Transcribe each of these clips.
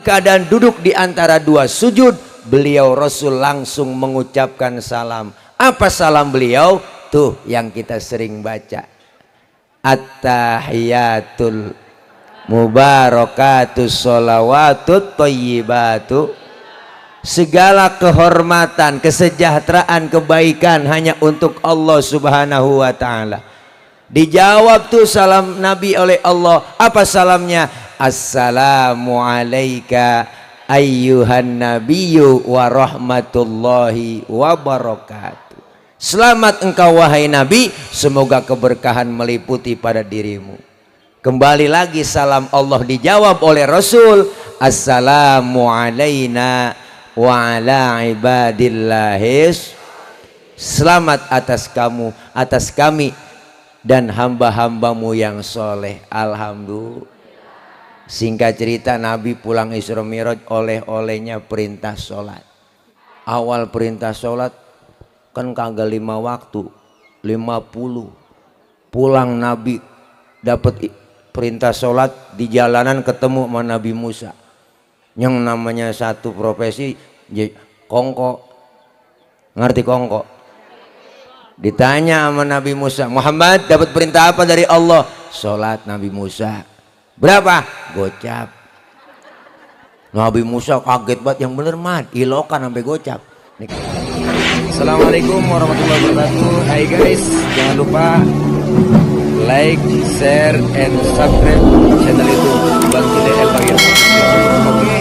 keadaan duduk di antara dua sujud, beliau Rasul langsung mengucapkan salam. Apa salam beliau? Tuh yang kita sering baca, at-tahiyatul mubarakatus sholawatut thayyibatu. Segala kehormatan, kesejahteraan, kebaikan hanya untuk Allah Subhanahu wa ta'ala. Dijawab tuh salam Nabi oleh Allah. Apa salamnya? Assalamu alayka ayyuhan nabiyyu wa rahmatullahi wa barakatuh. Selamat engkau wahai Nabi, semoga keberkahan meliputi pada dirimu. Kembali lagi salam Allah dijawab oleh Rasul, assalamu alayna wa ala ibadillahis. Selamat atas kamu, atas kami dan hamba-hambamu yang soleh. Alhamdulillah. Singkat cerita, Nabi pulang Isra Mi'raj, oleh-olehnya perintah sholat. Awal perintah sholat kan kagak 5 waktu, 50. Pulang Nabi dapat perintah sholat, di jalanan ketemu sama Nabi Musa. Yang namanya satu profesi kongko. Ngerti kongko? Ditanya sama Nabi Musa, Muhammad dapat perintah apa dari Allah? Sholat. Nabi Musa, berapa? Gocap. Nabi Musa kaget banget, yang bener mat ilokan sampai gocap. Assalamualaikum warahmatullahi wabarakatuh. Hai guys, jangan lupa like, share, and subscribe channel YouTube Bang Cile El Bagir. Oke,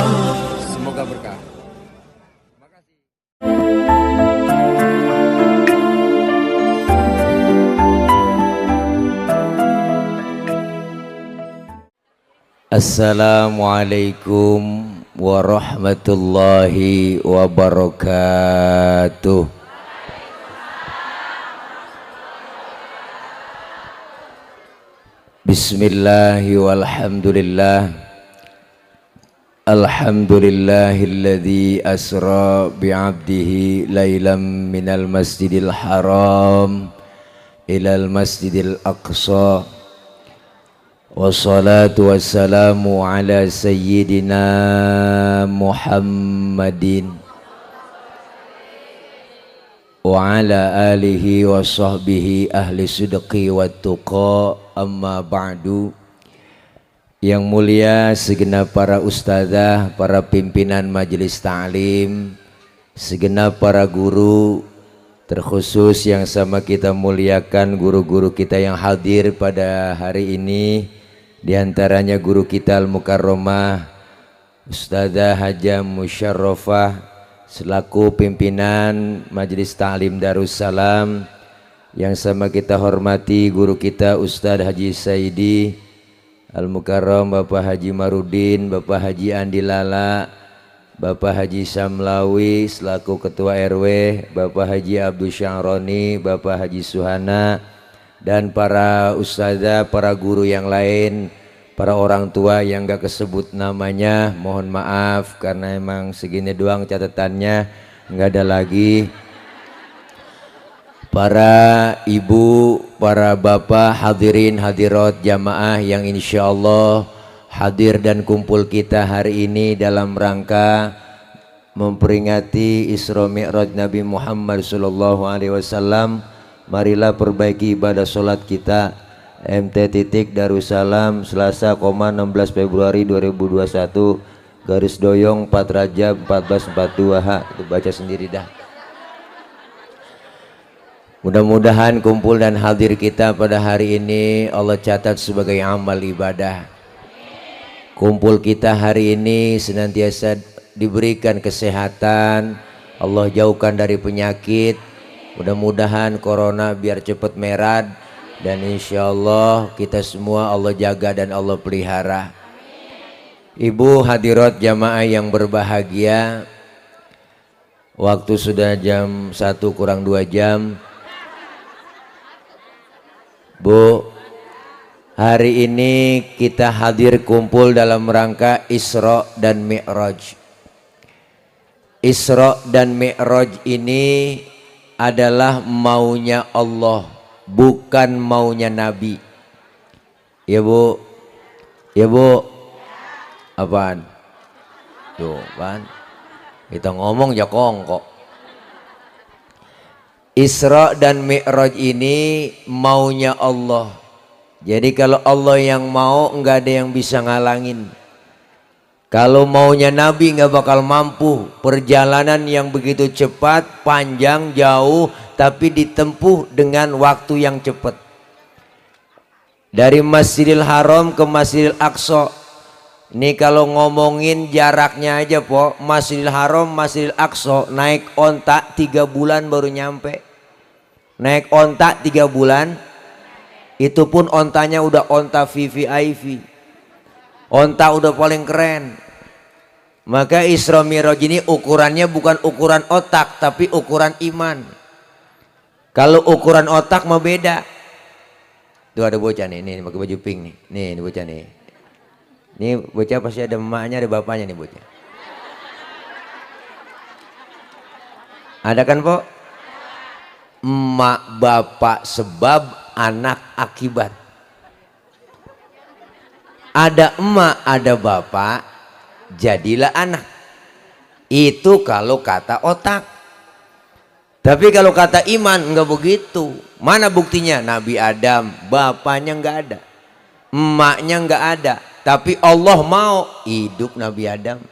semoga berkah. Makasih. Assalamualaikum warahmatullahi wabarakatuh. Bismillahi walhamdulillah. Alhamdulillahilladzi asra bi'abdihi laylam minal masjidil haram ilal masjidil aqsa. Wassalatu wassalamu ala sayyidina Muhammadin wa ala alihi wa sahbihi ahli sidqi wa tuqa. Amma ba'du. Yang mulia segenap para ustadzah, para pimpinan majelis ta'lim, segenap para guru, terkhusus yang sama kita muliakan guru-guru kita yang hadir pada hari ini. Di antaranya guru kita Al-Mukarramah Ustadzah Hajah Musyarrafah selaku pimpinan Majelis Ta'lim Darussalam. Yang sama kita hormati guru kita Ustadz Haji Saidi Al-Mukarram, Bapak Haji Marudin, Bapak Haji Andi Lala, Bapak Haji Samlawi selaku Ketua RW, Bapak Haji Abdul Syaroni, Bapak Haji Suhana, dan para ustadzah, para guru yang lain, para orang tua yang gak kesebut namanya, mohon maaf karena emang segini doang catatannya, nggak ada lagi. Para ibu, para bapak, hadirin hadirat jamaah yang insya Allah hadir dan kumpul kita hari ini dalam rangka memperingati Isra Mi'raj Nabi Muhammad SAW. Marilah perbaiki ibadah sholat kita. MT Darussalam Selasa, 16 Februari 2021, garis doyong 4 Rajab 1442H. Itu baca sendiri dah. Mudah-mudahan kumpul dan hadir kita pada hari ini Allah catat sebagai amal ibadah. Kumpul kita hari ini senantiasa diberikan kesehatan, Allah jauhkan dari penyakit. Mudah-mudahan corona biar cepat merad, dan insya Allah kita semua Allah jaga dan Allah pelihara. Ibu hadirat jamaah yang berbahagia, waktu sudah jam 1 kurang 2 jam. Bu, hari ini kita hadir kumpul dalam rangka Isra dan Mi'raj. Isra dan Mi'raj ini adalah maunya Allah, bukan maunya Nabi. Ya Bu? Ya Bu? Apaan? Tuh kan, kita ngomong ya kongkok. Isra dan Mi'raj ini maunya Allah. Jadi kalau Allah yang mau, nggak ada yang bisa ngalangin. Kalau maunya Nabi nggak bakal mampu. Perjalanan yang begitu cepat, panjang, jauh, tapi ditempuh dengan waktu yang cepat. Dari Masjidil Haram ke Masjidil Aqsa. Ini kalau ngomongin jaraknya aja po, Masjidil Haram, Masjidil Aqsa naik onta 3 bulan baru nyampe. Naik onta 3 bulan, itu pun ontanya udah onta VVIP. Onta udah paling keren. Maka Isra Mi'raj ini ukurannya bukan ukuran otak, tapi ukuran iman. Kalau ukuran otak mah beda. Tuh ada bocah nih, nih pakai baju pink nih. Nih bocah nih. Ini bocah pasti ada emaknya, ada bapaknya nih bocah. Ada kan po? Emak bapak sebab, anak akibat. Ada emak, ada bapak, jadilah anak. Itu kalau kata otak. Tapi kalau kata iman enggak begitu. Mana buktinya? Nabi Adam, bapaknya enggak ada, emaknya enggak ada. Tapi Allah mau hidup Nabi Adam.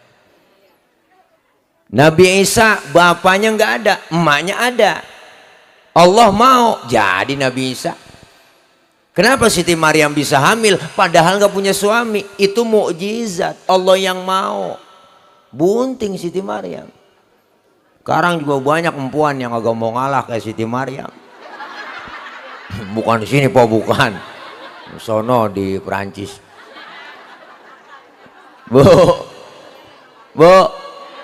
Nabi Isa bapaknya nggak ada, emaknya ada. Allah mau jadi Nabi Isa. Kenapa Siti Maryam bisa hamil padahal nggak punya suami? Itu mukjizat Allah yang mau. Bunting Siti Maryam. Sekarang juga banyak perempuan yang agak mau ngalah kayak Siti Maryam. Bukan di sini po, bukan. Sono di Perancis. Bu,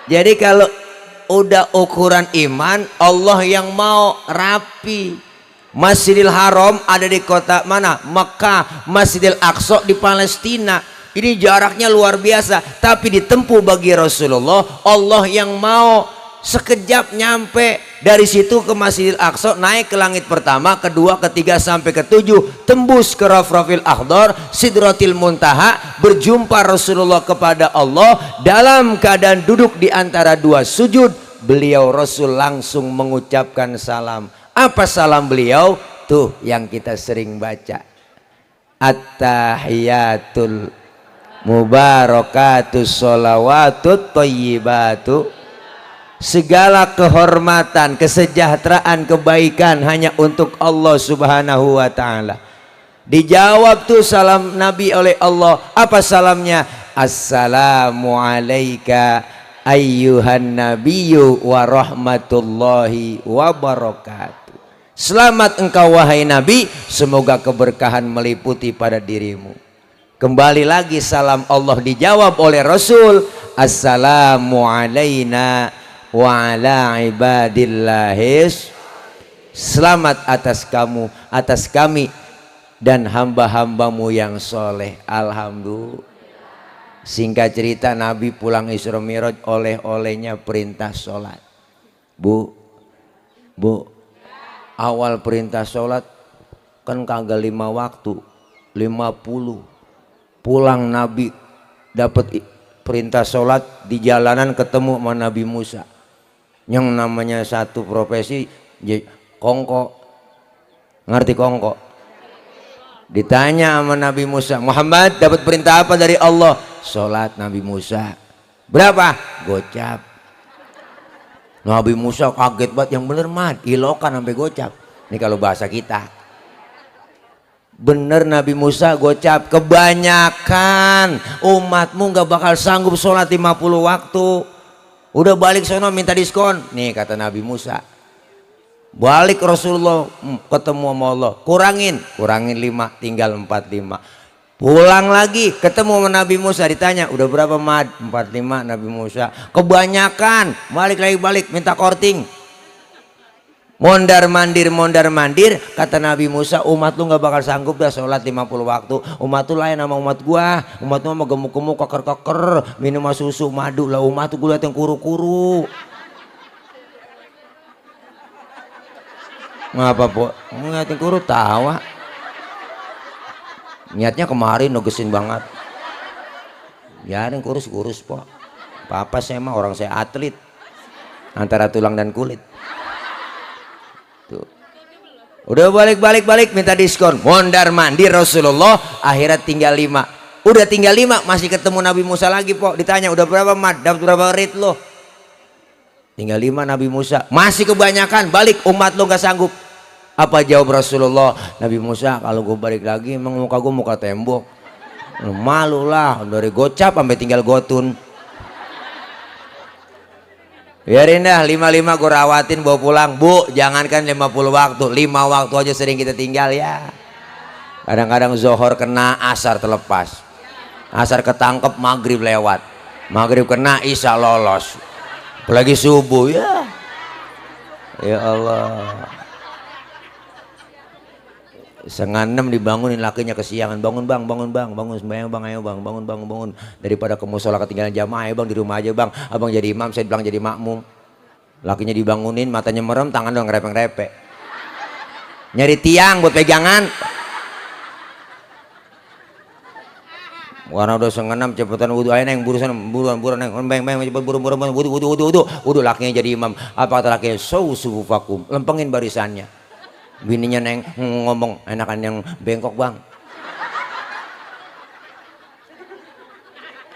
jadi kalau udah ukuran iman, Allah yang mau rapi. Masjidil Haram ada di kota mana? Mekah. Masjidil Aqsa di Palestina. Ini jaraknya luar biasa, tapi ditempuh bagi Rasulullah. Allah yang mau. Sekejap nyampe. Dari situ ke Masjidil Aqsa, naik ke langit pertama, kedua, ketiga, sampai ketujuh, tembus ke Rafrafil Akhdar, Sidratil Muntaha, berjumpa Rasulullah kepada Allah dalam keadaan duduk di antara 2 sujud. Beliau Rasul langsung mengucapkan salam. Apa salam beliau? Tuh yang kita sering baca, At-tahiyatul mubarakatus sholawatut thayyibatu. Segala kehormatan, kesejahteraan, kebaikan hanya untuk Allah Subhanahu wa ta'ala. Dijawab tuh salam Nabi oleh Allah. Apa salamnya? Assalamu alayka ayyuhan nabiyyu wa rahmatullahi wa barakatuh. Selamat engkau wahai Nabi, semoga keberkahan meliputi pada dirimu. Kembali lagi salam Allah dijawab oleh Rasul. Assalamu alayna wa ala ibadillahis. Selamat atas kamu, atas kami dan hamba-hambamu yang soleh. Alhamdulillah. Singkat cerita, Nabi pulang Isra Mi'raj, oleh-olehnya perintah sholat. Bu, awal perintah sholat kan kagak 5 waktu, 50. Pulang Nabi dapat perintah sholat, di jalanan ketemu sama Nabi Musa. Yang namanya satu profesi kongko. Ngerti kongko? Ditanya sama Nabi Musa, Muhammad dapat perintah apa dari Allah? Sholat. Nabi Musa, berapa? Gocap. Nabi Musa kaget banget, yang bener mah ilokan sampai gocap. Ini kalau bahasa kita. Bener Nabi Musa gocap, kebanyakan umatmu gak bakal sanggup sholat 50 waktu. Udah balik sono minta diskon. Nih kata Nabi Musa. Balik Rasulullah ketemu sama Allah, kurangin 5, tinggal 45. Pulang lagi ketemu sama Nabi Musa, ditanya udah berapa mad? 45. Nabi Musa, kebanyakan. Balik minta korting. Mondar mandir, kata Nabi Musa, umat lu gak bakal sanggup dah sholat 50 waktu. Umat lu lain sama umat gua. Umat lu mah gemuk-gemuk, keker-keker, minum susu, madu. Lah umat tuh gua liat yang kuru-kuru. Ngapa po? Ngeliat yang kuru tawa. Niatnya kemarin nogesin banget. Ya yang kurus po. Papa saya mah orang saya atlet antara tulang dan kulit. Tuh. Udah balik minta diskon, mondar mandir Rasulullah, akhirat tinggal 5. Udah tinggal 5 masih ketemu Nabi Musa lagi, po. Ditanya udah berapa mat, dapat berapa rit lo? Tinggal 5 Nabi Musa, masih kebanyakan, balik umat lo nggak sanggup. Apa jawab Rasulullah? Nabi Musa, kalau gue balik lagi emang muka gue muka tembok, malu lah, dari gocap sampai tinggal gotun. Biarin dah, 55 gue rawatin bawa pulang. Bu, jangankan 50 waktu, 5 waktu aja sering kita tinggal ya. Kadang-kadang zohor kena, asar terlepas, asar ketangkep, maghrib lewat, maghrib kena, isya lolos, apalagi subuh ya. Ya Allah, 5:30 dibangunin lakinya kesiangan, bangun bang, bangun sembahyang bang, ayo bang, bangun. Daripada ke musola ketinggalan jamaah, ayo bang di rumah aja bang, abang jadi imam, saya bilang jadi makmum. Lakinya dibangunin, matanya merem, tangan dong ngerepek-repek, nyari tiang buat pegangan. Karena udah 5:30, cepetan wudu, ayo neng, buruan neng, beng, cepet buru, wudu. Lakinya jadi imam. Apa kata lakinya? Sufufakum, lempengin barisannya. Bininya neng ngomong, enakan yang bengkok bang.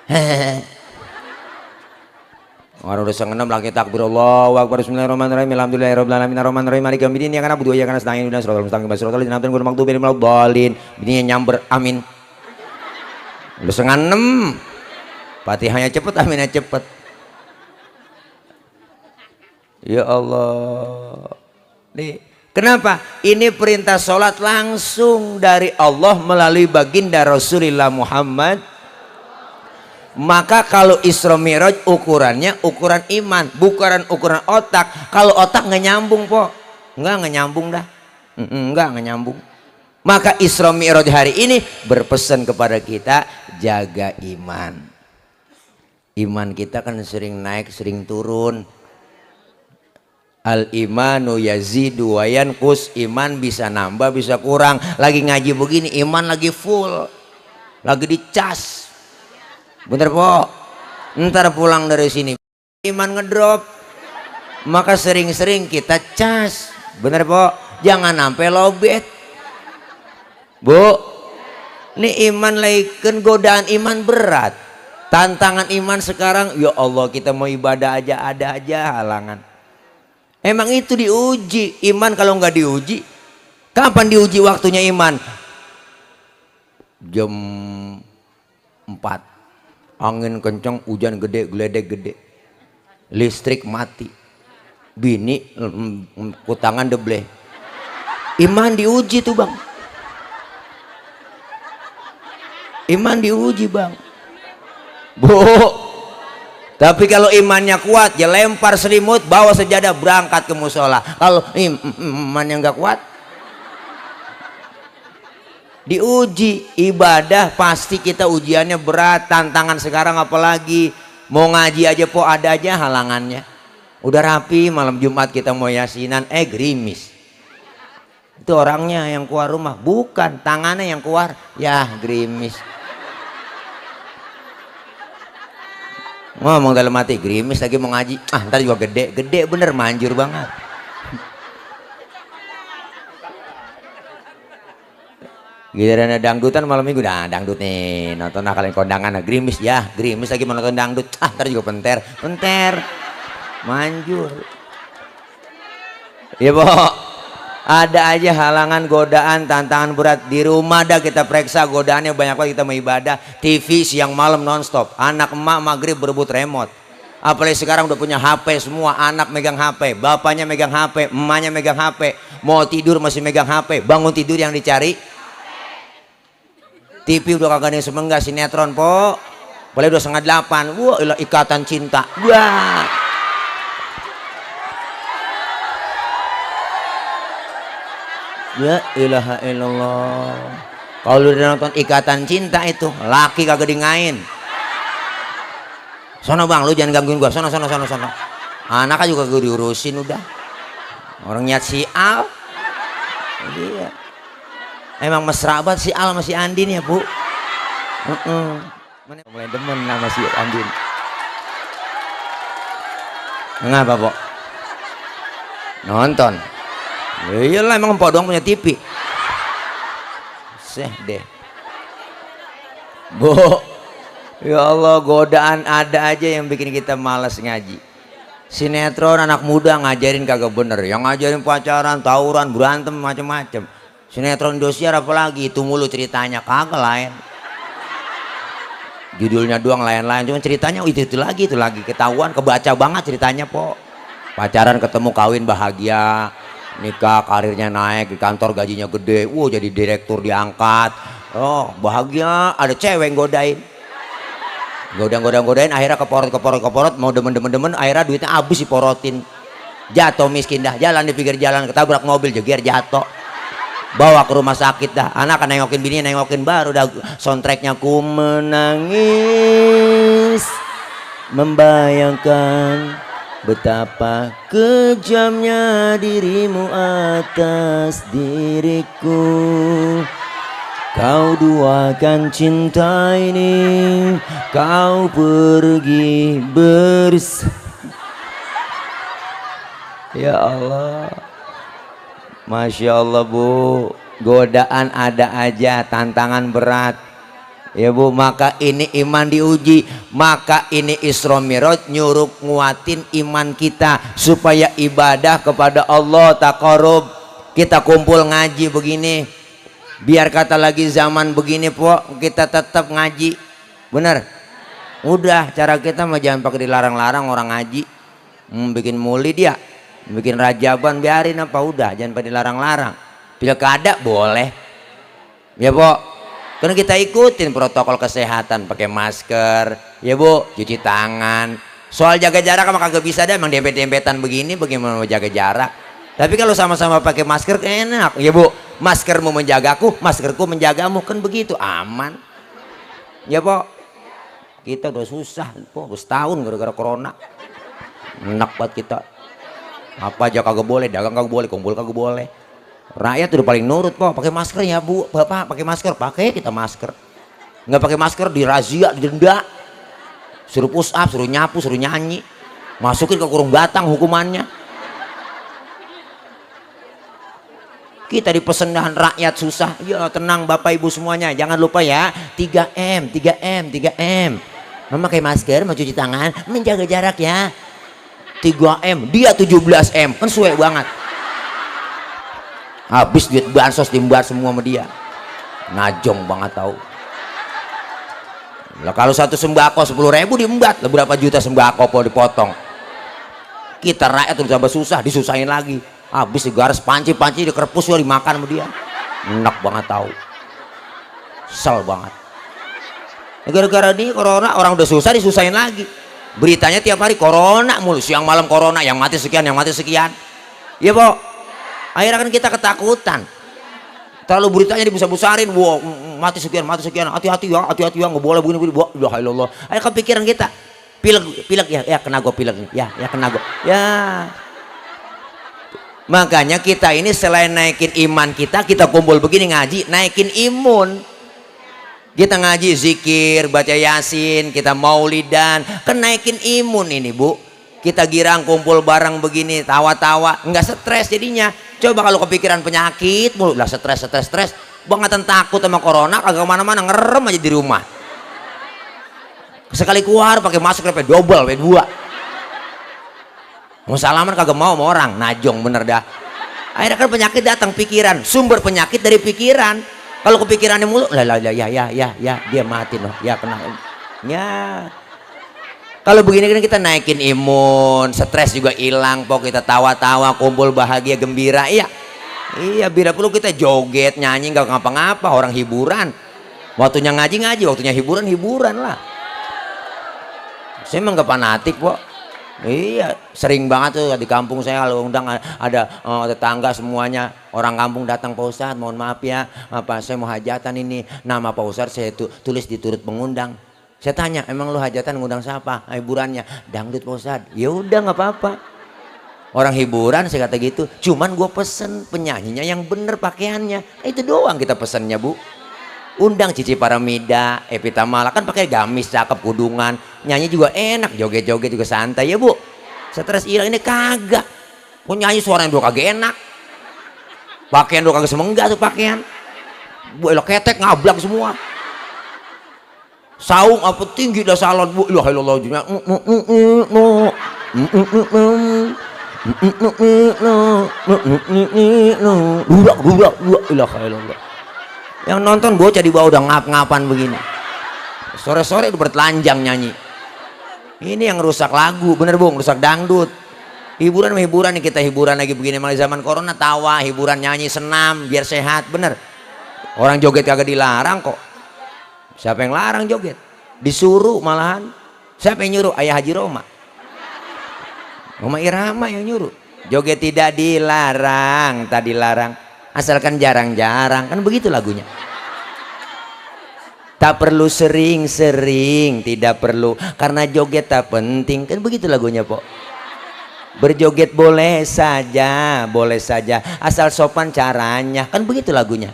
Hehehe. Orang udah 5:06 lagi takbir Allahu akbar, bismillahirrahmanirrahim, alhamdulillahirabbil alamin, arrahmanirrahim, maliki yaumiddin, iyyaka na'budu wa iyyaka nasta'in, ihdinas siratal mustaqim, siratal ladzina an'amta 'alaihim ghairil maghdubi 'alaihim waladdallin. Bininya nyamber, amin. Udah 5:06, Fatihahnya cepet, aminnya cepet. Ya Allah, nih kenapa? Ini perintah sholat langsung dari Allah melalui baginda Rasulullah Muhammad. Maka kalau Isra Mi'raj ukurannya ukuran iman, bukan ukuran otak. Kalau otak nggak nyambung, po, nggak nyambung dah, nggak nyambung. Maka Isra Mi'raj hari ini berpesan kepada kita, jaga iman. Iman kita kan sering naik, sering turun. Al imanu yazidu wa yanqus, iman bisa nambah bisa kurang. Lagi ngaji begini iman lagi full, lagi dicas, bener po. Ntar pulang dari sini iman ngedrop, maka sering-sering kita cas, bener po. Jangan sampai lobet, bu. Ini iman lagi kan, godaan iman berat, tantangan iman sekarang. Ya Allah, kita mau ibadah aja ada aja halangan. Emang itu diuji iman. Kalau nggak diuji, kapan diuji waktunya iman? Jam 4, angin kencang, hujan gede, geledek gede, listrik mati, bini kutangan debleh. Iman diuji tuh bang, iman diuji bang, bu. Tapi kalau imannya kuat, ya lempar selimut, bawa sejadah, berangkat ke musola. Kalau imannya nggak kuat, diuji. Ibadah pasti kita ujiannya berat, tantangan sekarang apalagi mau ngaji aja po ada aja halangannya. Udah rapi, malam Jumat kita mau yasinan, gerimis. Itu orangnya yang keluar rumah, bukan tangannya yang keluar, ya gerimis. Ngomong dalam hati, gerimis lagi mau ngaji, ntar juga gede bener, manjur banget. Giliran ada dangdutan malam minggu, dangdut nih, nonton kalian kondangan, gerimis ya, gerimis lagi mau nonton dangdut, ntar juga penter, manjur. Ya po, ada aja halangan, godaan, tantangan berat. Di rumah dah kita periksa, godaannya banyak banget. Kita mau ibadah, TV siang malam nonstop, anak emak maghrib berebut remote. Apalagi sekarang udah punya HP semua, anak megang HP, bapaknya megang HP, emaknya megang HP, mau tidur masih megang HP, bangun tidur yang dicari TV. Udah kagak ada yang semenggak, sinetron po, boleh udah 7:30. Wah, Ikatan Cinta, wah. Ya ilaha illallah. Kalau udah nonton Ikatan Cinta itu, laki kagak dingain. Sono bang, lu jangan gangguin gua. Sono. Anaknya juga gue diurusin udah. Orang niat si Al. Iya. Emang mesra banget si Al sama si Andin ya bu. Mulai demen sama si Andin. Ngapa Pok? Nonton. Ya iyalah emang Pok doang punya TV. Seh deh. Bu, ya Allah, godaan ada aja yang bikin kita malas ngaji. Sinetron anak muda ngajarin kagak bener, yang ngajarin pacaran, tawuran, berantem macem-macem. Sinetron Indosiar apalagi itu mulu ceritanya, kagak lain. Judulnya doang lain-lain, cuma ceritanya itu lagi ketahuan, kebaca banget ceritanya Pok. Pacaran, ketemu, kawin, bahagia, nikah, karirnya naik, di kantor gajinya gede, jadi direktur diangkat, oh bahagia, ada cewek yang godain, godain, akhirnya keporot, mau demen, akhirnya duitnya habis diporotin, jatuh miskin dah, jalan di pinggir jalan, ketabrak mobil, jeger jatuh, bawa ke rumah sakit dah, anak kan nengokin bini, nengokin baru dah soundtracknya, ku menangis membayangkan betapa kejamnya dirimu atas diriku. Kau duakan cinta ini, kau pergi Ya Allah, Masya Allah Bu, godaan ada aja, tantangan berat. Ya Bu, maka ini iman diuji, maka ini Isra Mi'raj nyuruh nguatin iman kita supaya ibadah kepada Allah taqarrub. Kita kumpul ngaji begini, biar kata lagi zaman begini Pok, kita tetap ngaji, bener? Udah, cara kita mah jangan pakai dilarang-larang orang ngaji, bikin maulid ya, bikin rajaban, biarin apa, udah jangan pakai dilarang-larang. Pilkada boleh, ya Pok. Karena kita ikutin protokol kesehatan, pakai masker, ya Bu, cuci tangan. Soal jaga jarak mah kagak bisa deh, emang dempet-dempetan begini, bagaimana mau jaga jarak? Tapi kalau sama-sama pakai masker enak, ya Bu. Maskermu menjagaku, maskerku menjagamu, kan begitu, aman. Ya Pok, kita udah susah, Pok, udah setahun gara-gara corona. Enak banget kita. Apa aja kagak boleh, dagang kagak boleh, kumpul kagak boleh. Rakyat udah paling nurut Pok, pakai masker ya Bu, Bapak pakai masker, pakai kita masker. Nggak pakai masker dirazia, didenda, suruh push up, suruh nyapu, suruh nyanyi, masukin ke kurung batang hukumannya. Kita dipesendahan rakyat susah, ya tenang Bapak Ibu semuanya, jangan lupa ya 3M, 3M, 3M. Memakai masker, mencuci tangan, menjaga jarak ya. 3M, dia 17M, kan sesuai banget. Habis duit bansos diembat semua sama dia, ngajong banget tahu. Lah kalau satu sembako 10.000 diembat, lah berapa juta sembako kok dipotong. Kita rakyat udah tambah susah, disusahin lagi. Habis digaris panci dikerpus ya dimakan sama dia. Enak banget tahu. Sel banget. Gara-gara ini corona orang udah susah disusahin lagi. Beritanya tiap hari corona mulu, siang malam corona, yang mati sekian, yang mati sekian. Iya Pok. Akhirnya kan kita ketakutan, terlalu beritanya dibesar-besarin, wow, mati sekian, hati-hati ya, nggak boleh begini, ya Allah. Akhirnya kepikiran kita, pilek ya kena gue pilek, ya kena gue, ya. Makanya kita ini selain naikin iman kita kumpul begini ngaji, naikin imun. Kita ngaji zikir, baca yasin, kita maulidan, kan naikin imun ini Bu. Kita girang kumpul bareng begini, tawa-tawa, nggak stres jadinya. Coba kalau kepikiran penyakit mulu, lah stres, bangetan takut sama corona, kagak kemana-mana, ngerem aja di rumah. Sekali keluar pakai masker sampai double, sampai 2. Mau salaman kagak mau sama orang, najong bener dah. Akhirnya kan penyakit datang pikiran, sumber penyakit dari pikiran. Kalau kepikirannya mulu, ya dia mati loh, ya kena, ya. Kalau begini kan kita naikin imun, stres juga hilang, Pok, kita tawa-tawa, kumpul bahagia, gembira, iya. Iya, bila perlu kita joget, nyanyi, nggak ngapa-ngapa, orang hiburan. Waktunya ngaji, waktunya hiburan lah. Saya emang nggak fanatik, Pok. Iya, sering banget tuh di kampung saya kalau undang ada tetangga semuanya, orang kampung datang, Pak Ustadz, mohon maaf ya, saya mau hajatan ini, nama Pak Ustadz saya tulis di turut pengundang. Saya tanya, emang lu hajatan ngundang siapa? Hiburannya dangdut Pak Ustadz. Ya udah nggak apa-apa. Orang hiburan saya kata gitu. Cuman gue pesen penyanyinya yang bener pakaiannya. Itu doang kita pesennya Bu. Undang Cici Paramida, Evita Mala, kan pakai gamis cakep, kudungan, nyanyi juga enak, joget-joget juga santai ya Bu. Stres hilang. Ini kagak. Kok nyanyi suaranya dua kagak enak. Pakaian dua kagak semenggak tuh pakaian. Bu elok ketek ngablak semua. Saung apa tinggi dah salon bu. Ilah ilah junya. Budak ilah ilah. Yang nonton bocah di bawah udah ngap-ngapan begini. Sore-sore udah bertelanjang nyanyi. Ini yang rusak lagu, bener bung, rusak dangdut. Hiburan nih kita hiburan lagi begini malah zaman corona tawa, hiburan nyanyi senam biar sehat, bener. Orang joget kagak dilarang kok. Siapa yang larang joget? Disuruh malahan. Siapa yang nyuruh? Ayah Haji Roma. Roma Irama yang nyuruh. Joget tidak dilarang, tak dilarang. Asalkan jarang-jarang, kan begitu lagunya. Tak perlu sering-sering, tidak perlu karena joget tak penting, kan begitu lagunya pok. Berjoget boleh saja asal sopan caranya, kan begitu lagunya.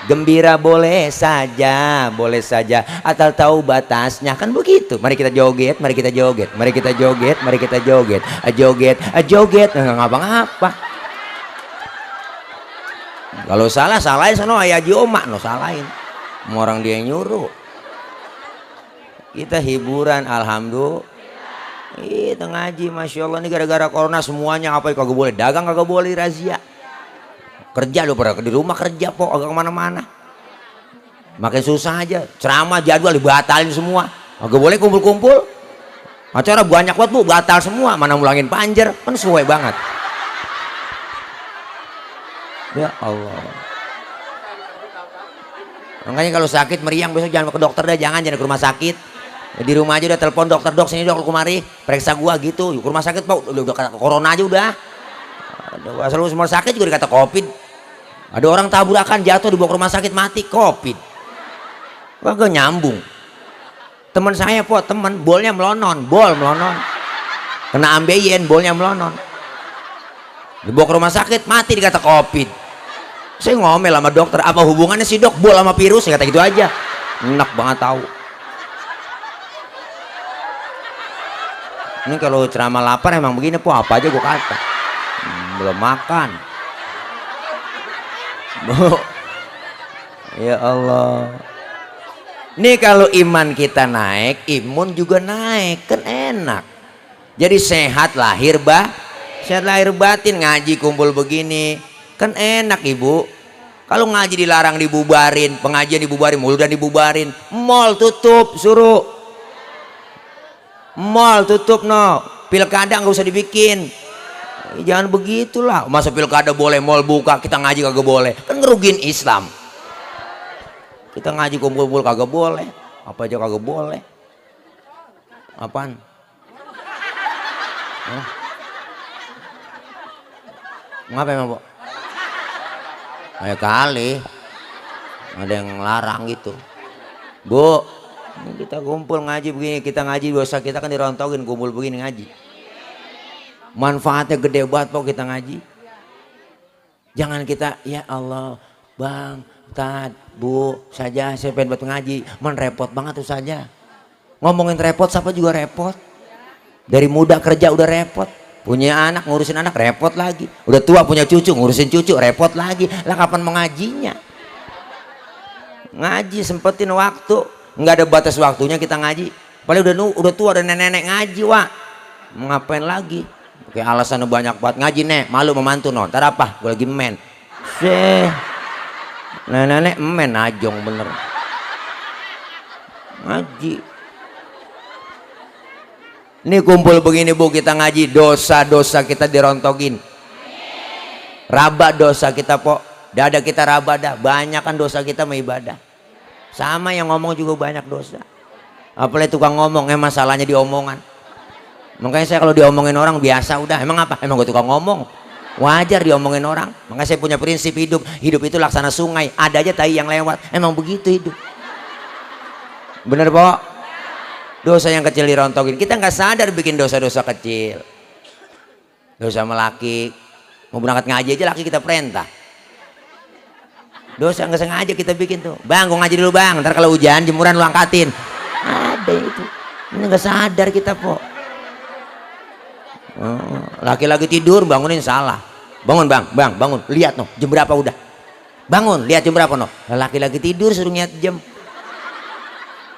Gembira boleh saja asal tahu batasnya, kan begitu. Mari kita joget, mari kita joget, mari kita joget, mari kita joget, joget nggak ngapa-ngapa. Kalau salah salahin sono ayah Haji Oma no salahin. Orang dia yang nyuruh. Kita hiburan alhamdulillah. Kita ngaji masya Allah ini gara-gara corona semuanya apa kagak boleh dagang, kagak boleh razia. Kerja lu pada di rumah kerja pok, agak kemana-mana. Makin susah aja. Ceramah jadwal dibatalin semua. Agak boleh kumpul-kumpul. Acara banyak banget bu, batal semua. Mana mulangin panjer, kan sesuai banget. Ya Allah. Makanya kalau sakit meriang besok jangan ke dokter dah, jangan ke rumah sakit. Di rumah aja udah telepon dokter, dok sini dok kemari periksa gua gitu. Ke rumah sakit pak udah kata corona aja udah. Asal lu semua sakit juga dikata covid. Ada orang tabrakan jatuh dibawa ke rumah sakit mati covid. Kagak nyambung. Teman saya po, teman bolnya melonon, bol melonon. Kena ambeien bolnya melonon. Dibawa ke rumah sakit mati dikata covid. Saya ngomel sama dokter, apa hubungannya sih dok bol sama virus? Saya kata gitu aja. Enak banget tahu. Ini kalau ceramah lapar emang begini po, apa aja gue kata. Belum makan. Ya Allah. Nih kalau iman kita naik, imun juga naik, kan enak. Jadi sehat lahir sehat lahir batin, ngaji kumpul begini. Kan enak ibu. Kalau ngaji dilarang dibubarin, pengajian dibubarin, mulut dan dibubarin, mall tutup, suruh mall tutup no, pilkada nggak usah dibikin. Jangan begitulah. Masa pilkada boleh, mall buka, kita ngaji kagak boleh, kan ngerugiin Islam. Kita ngaji kumpul-kumpul kagak boleh, apa aja kagak boleh. Apaan? Ngapa emang bu? Kayak kali ada yang larang gitu bu. Kita kumpul ngaji begini, kita ngaji dosa kita kan dirontogin, kumpul begini ngaji manfaatnya gede banget kok kita ngaji. Jangan kita ya Allah bang Tad bu saja saya pengen buat ngaji, repot banget tuh saja ngomongin repot, siapa juga repot. Dari muda kerja udah repot, punya anak ngurusin anak repot lagi, udah tua punya cucu ngurusin cucu repot lagi. Lah kapan mengajinya? Ngaji sempetin waktu, nggak ada batas waktunya kita ngaji. Paling udah tua, udah nenek-nenek ngaji wak. Mau ngapain lagi? Pakai alasan banyak banget ngaji nek, malu memantu no. Ntar apa? Gue lagi men. Nenek-nenek men ajong bener. Ngaji. Ini kumpul begini bu, kita ngaji, dosa-dosa kita dirontogin. Raba dosa kita po, dada kita raba dah, banyak kan dosa kita mau ibadah. Sama yang ngomong juga banyak dosa. Apalagi tukang ngomong, masalahnya di omongan. Makanya saya kalau diomongin orang biasa udah, emang apa? Emang gue tukang ngomong. Wajar diomongin orang. Makanya saya punya prinsip hidup itu laksana sungai, ada aja tai yang lewat. Emang begitu hidup. Bener po? Dosa yang kecil dirontogin, kita nggak sadar bikin dosa-dosa kecil. Dosa sama laki, mau berangkat ngaji aja laki kita perintah. Dosa nggak sengaja kita bikin tuh, bang gue ngaji dulu bang, ntar kalau hujan jemuran lu angkatin. Ada itu, ini nggak sadar kita po. Laki-laki tidur bangunin salah. Bangun bang, bangun, lihat no, jam berapa udah. Bangun, lihat jam berapa no. Laki-laki tidur suruh nyiat jam.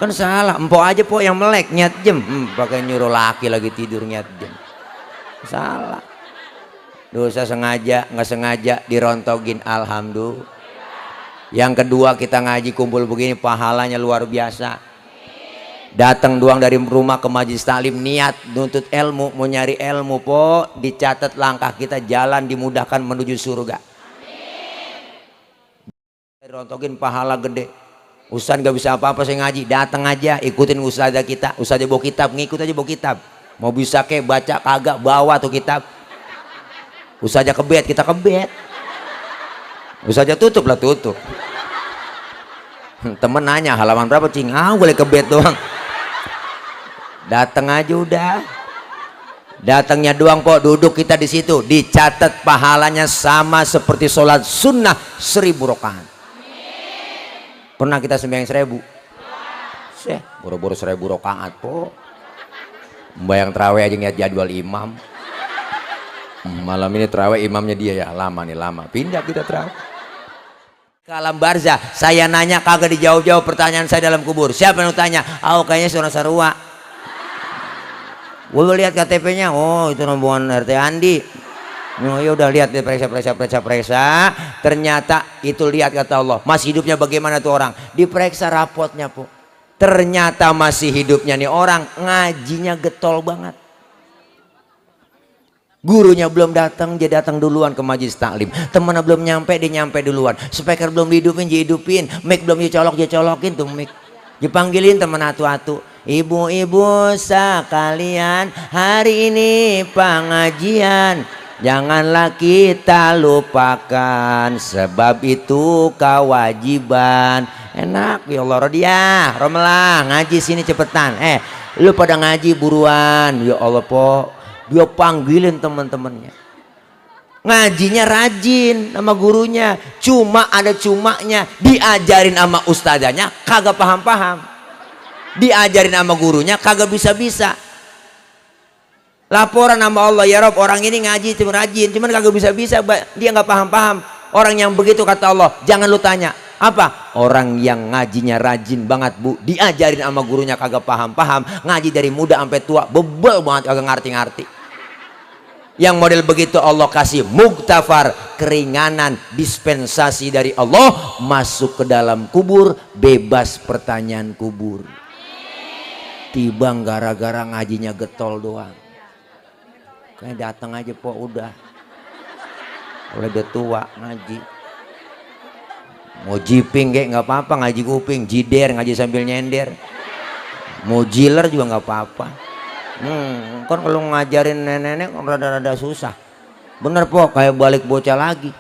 Kan salah, empok aja po yang melek nyiat jam. Pakai nyuruh laki lagi tidur nyiat jam. Salah. Dosa sengaja, nggak sengaja dirontogin, alhamdulillah. Yang kedua, kita ngaji kumpul begini pahalanya luar biasa. Datang doang dari rumah ke majelis taklim, niat nuntut ilmu, mau nyari ilmu po, dicatat langkah kita, jalan dimudahkan menuju surga. Dirontogin pahala gede. Ustaz nggak bisa apa-apa saya ngaji, datang aja ikutin ustazah kita. Ustazah bawa kitab, ngikut aja bawa kitab. Mau bisa ke baca kagak, bawa tuh kitab. Ustazah kebet, kita kebet. Ustazah tutup lah, tutup. Temen nanya halaman berapa, cing, boleh kebet doang. Datang aja udah. Datangnya doang po, duduk kita di situ, dicatat pahalanya sama seperti sholat sunnah 1000 rakaat. Pernah kita sembahyang 1000? Boro-boro 1000 rakaat po. Membayang terawih aja ngeliat jadwal imam. Malam ini terawih imamnya dia ya, lama nih, lama. Pindah kita terawih. Ke alam barzah, saya nanya kagak dijawab-jawab pertanyaan saya dalam kubur. Siapa yang tanya? Kayaknya seorang sarua. Gue lihat KTP-nya, itu rombongan RT Andi. Ya udah lihat deh, periksa. Ternyata itu lihat kata Allah, masih hidupnya bagaimana tuh orang? Diperiksa rapotnya po. Ternyata masih hidupnya nih orang, ngajinya getol banget. Gurunya belum datang, dia datang duluan ke majelis taklim. Temennya belum nyampe, dia nyampe duluan. Speaker belum dihidupin, dia hidupin. Mic belum dia colokin tuh mic. Dipanggilin temen atu-atu. Ibu-ibu sekalian, hari ini pengajian. Janganlah kita lupakan, sebab itu kewajiban. Enak ya Allah, Rodiah, Romelah, ngaji sini cepetan. Lu pada ngaji buruan. Ya Allah po. Dia panggilin teman-temannya, ngajinya rajin sama gurunya, cuma ada cumanya, diajarin sama ustazanya kagak paham-paham, diajarin sama gurunya kagak bisa-bisa. Laporan sama Allah, ya Rob, orang ini ngaji cuma rajin, cuman kagak bisa-bisa, dia nggak paham-paham. Orang yang begitu kata Allah, jangan lu tanya. Apa? Orang yang ngajinya rajin banget bu, diajarin sama gurunya kagak paham-paham, ngaji dari muda sampai tua, bebel banget kagak ngerti-ngerti. Yang model begitu Allah kasih muktafar, keringanan, dispensasi dari Allah, masuk ke dalam kubur, bebas pertanyaan kubur. Tibang gara-gara ngajinya getol doang. Kayak datang aja po udah. Udah tua ngaji. Mau jiping kayak nggak apa-apa, ngaji kuping, jider ngaji sambil nyender. Mau jiler juga nggak apa-apa. Kan kalau ngajarin nenek-nenek rada-rada susah. Bener po, kayak balik bocah lagi.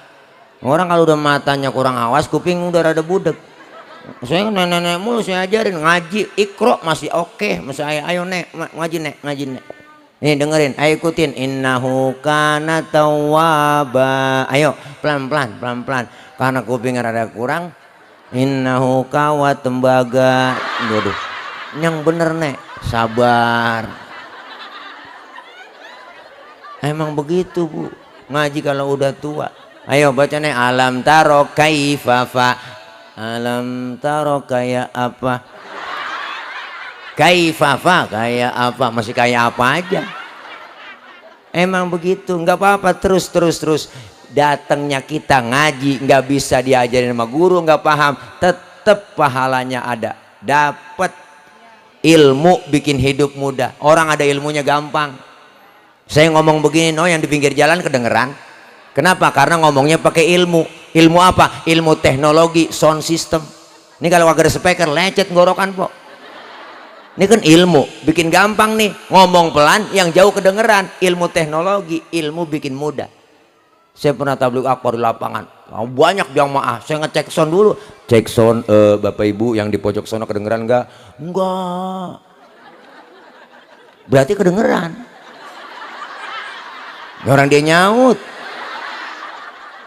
Orang kalau udah matanya kurang awas, kuping udah rada budek. Saya nenek-nenek mulu saya ajarin ngaji, ikro masih oke. Masih ayo nek, ngaji nek. Nih dengerin, ayo ikutin. Innahu kana tawwaba. Ayo pelan-pelan. Karena kupingnya rada kurang. Innahu kawa tembaga. Waduh, yang bener nek, sabar. Emang begitu bu, ngaji kalau udah tua. Ayo baca nih, alam taro kaifafa. Alam taro kayak apa? Kaifafa kayak apa? Masih kayak apa aja. Emang begitu, nggak apa-apa, terus. Datangnya kita ngaji, nggak bisa diajarin sama guru, nggak paham, tetap pahalanya ada. Dapat ilmu bikin hidup mudah. Orang ada ilmunya gampang. Saya ngomong begini, yang di pinggir jalan kedengeran. Kenapa? Karena ngomongnya pakai ilmu. Ilmu apa? Ilmu teknologi, sound system. Ini kalau kagak ada speaker, lecet ngorokan po. Ini kan ilmu, bikin gampang nih. Ngomong pelan, yang jauh kedengeran. Ilmu teknologi, ilmu bikin mudah. Saya pernah tabligh akbar di lapangan. Banyak jamaah, saya ngecek sound dulu. Cek sound, Bapak Ibu yang di pojok sono kedengeran enggak? Enggak. Berarti kedengeran. Orang dia nyaut.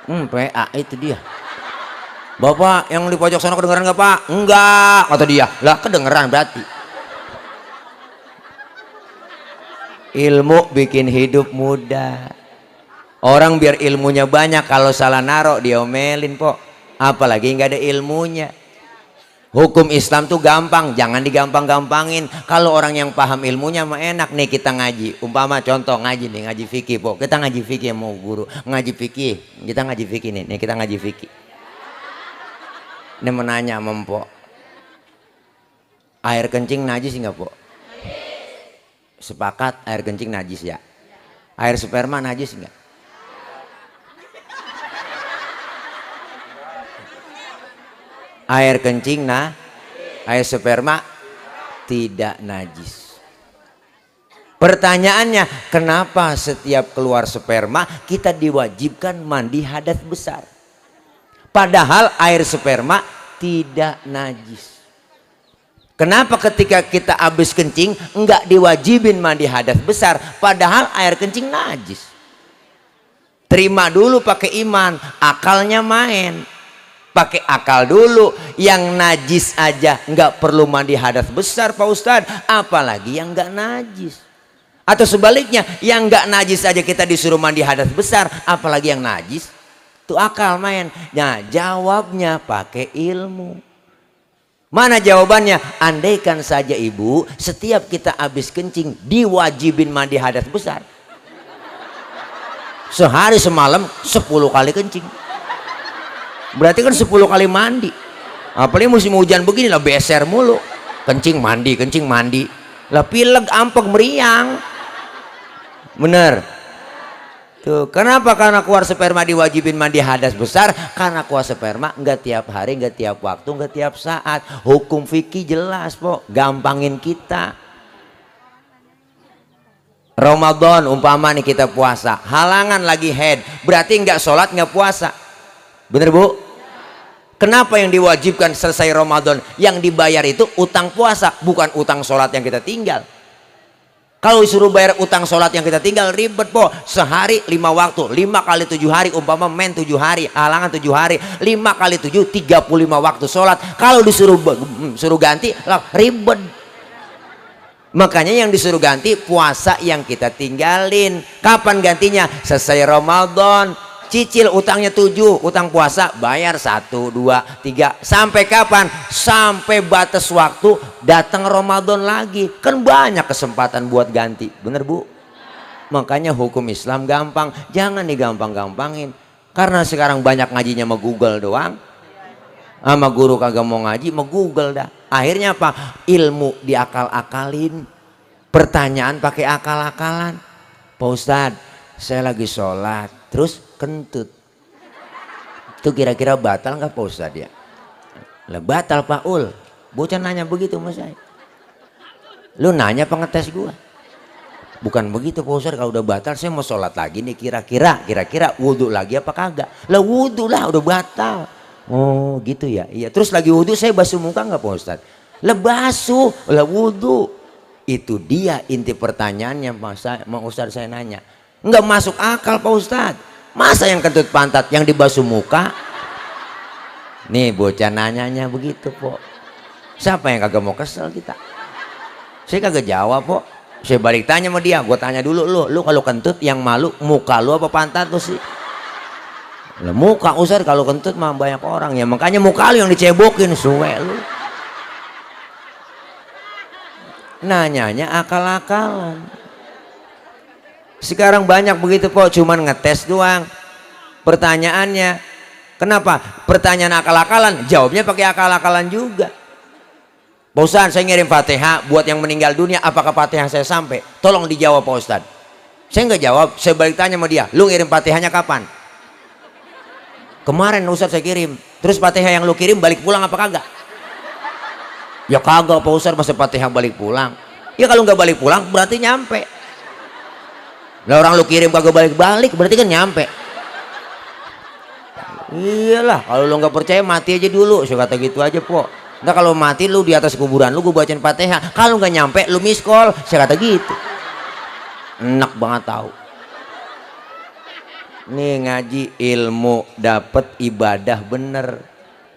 PA itu dia. Bapak yang di pojok sana kedengeran nggak pak? Enggak, kata dia. Lah kedengeran berarti. Ilmu bikin hidup mudah. Orang biar ilmunya banyak, kalau salah narok diomelin po. Apalagi nggak ada ilmunya. Hukum Islam tuh gampang, jangan digampang-gampangin. Kalau orang yang paham ilmunya mah enak. Nih kita ngaji, umpama contoh ngaji nih, ngaji fikih po. Kita ngaji fikih mau guru ngaji fikih, kita ngaji fikih nih kita ngaji fikih. Ini menanya sama po, air kencing najis nggak po? Sepakat air kencing najis ya. Air sperma najis nggak? Air kencing air sperma tidak najis. Pertanyaannya, kenapa setiap keluar sperma kita diwajibkan mandi hadas besar? Padahal air sperma tidak najis. Kenapa ketika kita habis kencing enggak diwajibin mandi hadas besar, padahal air kencing najis? Terima dulu pakai iman, akalnya main. Pakai akal dulu, yang najis aja nggak perlu mandi hadas besar Pak Ustadz, apalagi yang nggak najis. Atau sebaliknya, yang nggak najis aja kita disuruh mandi hadas besar, apalagi yang najis. Tuh akal main. Nah jawabnya pakai ilmu. Mana jawabannya? Andaikan saja ibu setiap kita habis kencing diwajibin mandi hadas besar, sehari semalam 10 kali kencing, berarti kan 10 kali mandi. Apalagi musim hujan begini lah, beser mulu, kencing mandi lah, pileg ampek meriang. Bener tuh. Kenapa? Karena keluar sperma diwajibin mandi hadas besar, karena keluar sperma nggak tiap hari, nggak tiap waktu, nggak tiap saat. Hukum fikih jelas po, gampangin kita. Ramadan umpama nih kita puasa, halangan lagi head, berarti nggak sholat nggak puasa. Bener bu? Kenapa yang diwajibkan selesai Ramadan yang dibayar itu utang puasa, bukan utang sholat yang kita tinggal? Kalau disuruh bayar utang sholat yang kita tinggal ribet po. Sehari 5 waktu, 5 kali 7 hari, umpama 7 hari, halangan 7 hari, 5 kali 7 35 waktu sholat. Kalau suruh ganti ribet. Makanya yang disuruh ganti puasa yang kita tinggalin. Kapan gantinya? Selesai Ramadan. Cicil utangnya 7, utang puasa bayar 1, 2, 3. Sampai kapan? Sampai batas waktu datang Ramadan lagi. Kan banyak kesempatan buat ganti. Bener bu? Makanya hukum Islam gampang, jangan digampang-gampangin. Karena sekarang banyak ngajinya sama Google doang. Sama guru kagak mau ngaji, mau Google dah. Akhirnya apa? Ilmu diakal-akalin, pertanyaan pakai akal-akalan. Pak Ustadz, saya lagi sholat terus kentut, itu kira-kira batal nggak Pak Ustadz ya? Lah batal Pak Ul. Bocah nanya begitu sama saya. Lu nanya pengetes gua? Bukan begitu Pak Ustadz, kalau udah batal saya mau sholat lagi nih, kira-kira wudhu lagi apa kagak? Lah wudhu lah, udah batal. Oh gitu ya? Iya. Terus lagi wudhu saya basuh muka nggak Pak Ustadz? Lah basuh, lah wudhu. Itu dia inti pertanyaannya Pak Ustadz, saya nanya. Nggak masuk akal Pak Ustadz. Masa yang kentut pantat yang dibasuh muka? Nih bocah nanyanya begitu po. Siapa yang kagak mau kesel kita? Saya kagak jawab po. Saya balik tanya sama dia. Gue tanya dulu, lu kalau kentut yang malu muka lu apa pantat lu sih? Lah muka Ustadz, kalau kentut mah banyak orang ya, makanya muka lu yang dicebokin, suwe lu. Nanyanya akal-akalan. Sekarang banyak begitu po, cuman ngetes doang. Pertanyaannya, kenapa? Pertanyaan akal-akalan, jawabnya pakai akal-akalan juga. Pak Ustadz, saya ngirim Fatihah buat yang meninggal dunia, apakah Fatihah saya sampai? Tolong dijawab Pak Ustadz. Saya nggak jawab, saya balik tanya sama dia, lu ngirim Fatihahnya kapan? Kemarin Ustadz saya kirim. Terus Fatihah yang lu kirim balik pulang apa kagak? Ya kagak Pak Ustadz, masa Fatihah balik pulang? Ya kalau nggak balik pulang berarti nyampe. Lah orang lu kirim kagak balik-balik berarti kan nyampe. Iyalah, kalau lu nggak percaya mati aja dulu, saya kata gitu aja po. Ntar kalau mati lu di atas kuburan lu, gue bacain Fatihah. Kalau nggak nyampe lu miss call, saya kata gitu. Enak banget tahu. Nih ngaji ilmu, dapet ibadah bener.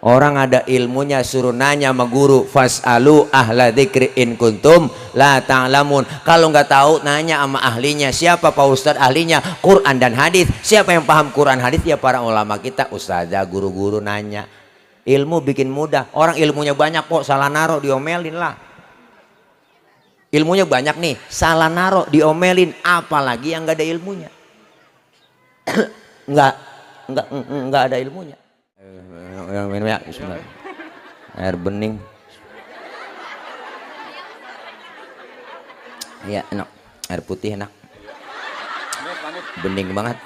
Orang ada ilmunya suruh nanya sama guru, fasalu ahla dzikri in kuntum la ta'lamun. Kalau nggak tahu nanya sama ahlinya. Siapa Pak Ustadz ahlinya? Quran dan hadis. Siapa yang paham Quran hadis? Ya para ulama kita, ustazah, guru-guru nanya. Ilmu bikin mudah. Orang ilmunya banyak kok, salah naruh diomelin lah. Ilmunya banyak nih, salah naruh diomelin, apalagi yang nggak ada ilmunya. nggak ada ilmunya. Yang minum ya, bismillah. Air bening. Iya enak, air putih enak. Bening banget.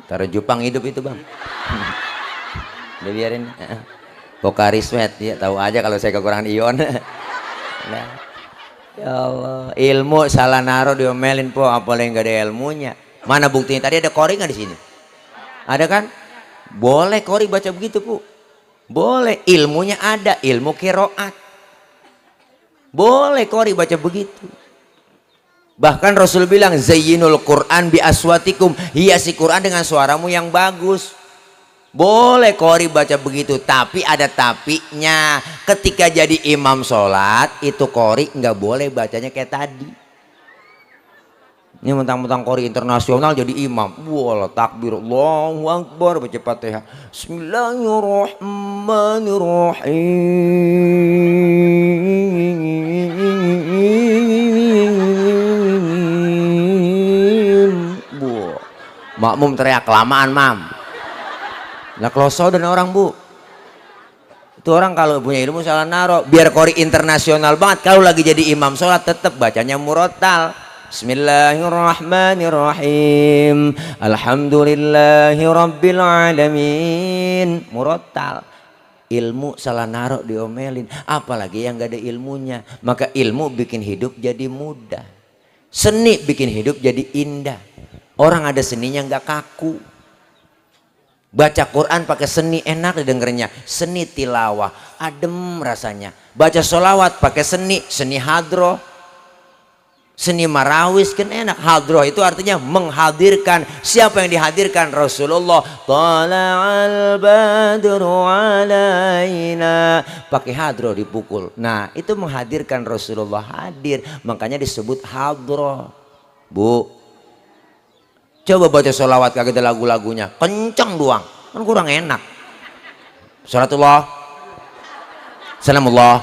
Taruh Jepang hidup itu bang. Udah biarin. Pokari sweat, ya tahu aja kalau saya kekurangan ion. Nah, ya Allah, ilmu salah naruh diomelin po, apalagi nggak ada ilmunya. Mana buktinya? Tadi ada kori nggak di sini? Ada kan? Boleh kori baca begitu Bu, boleh, ilmunya ada, ilmu qiraat. Boleh kori baca begitu. Bahkan Rasul bilang zayyinul Quran bi aswatikum, hiasi Quran dengan suaramu yang bagus. Boleh kori baca begitu, tapi ada tapinya. Ketika jadi imam sholat itu kori nggak boleh bacanya kayak tadi. Ini mentang-mentang kori internasional jadi imam. Wah, takbir, Allahu Akbar, baca Fatihah. Bismillahirrahmanirrahim. Wah, makmum teriak kelamaan, mam. Nah, kloso dan orang Bu. Itu orang kalau punya ilmu salah naruh. Biar kori internasional banget, kalau lagi jadi imam sholat tetap bacanya murotal. Bismillahirrahmanirrahim. Alhamdulillahi rabbil alamin. Murotal. Ilmu salah naruh diomelin, apalagi yang gak ada ilmunya. Maka ilmu bikin hidup jadi mudah. Seni bikin hidup jadi indah. Orang ada seninya gak kaku. Baca Quran pakai seni enak didengarnya. Seni tilawah adem rasanya. Baca sholawat pakai seni hadroh, seni marawis kan enak. Hadroh itu artinya menghadirkan. Siapa yang dihadirkan? Rasulullah. Tala'al badru alaina, pakai hadroh dipukul. Nah itu menghadirkan, Rasulullah hadir, makanya disebut hadroh. Bu, coba baca sholawat kagak ada lagu-lagunya, kenceng doang, kan kurang enak. Salatullah, salamullah,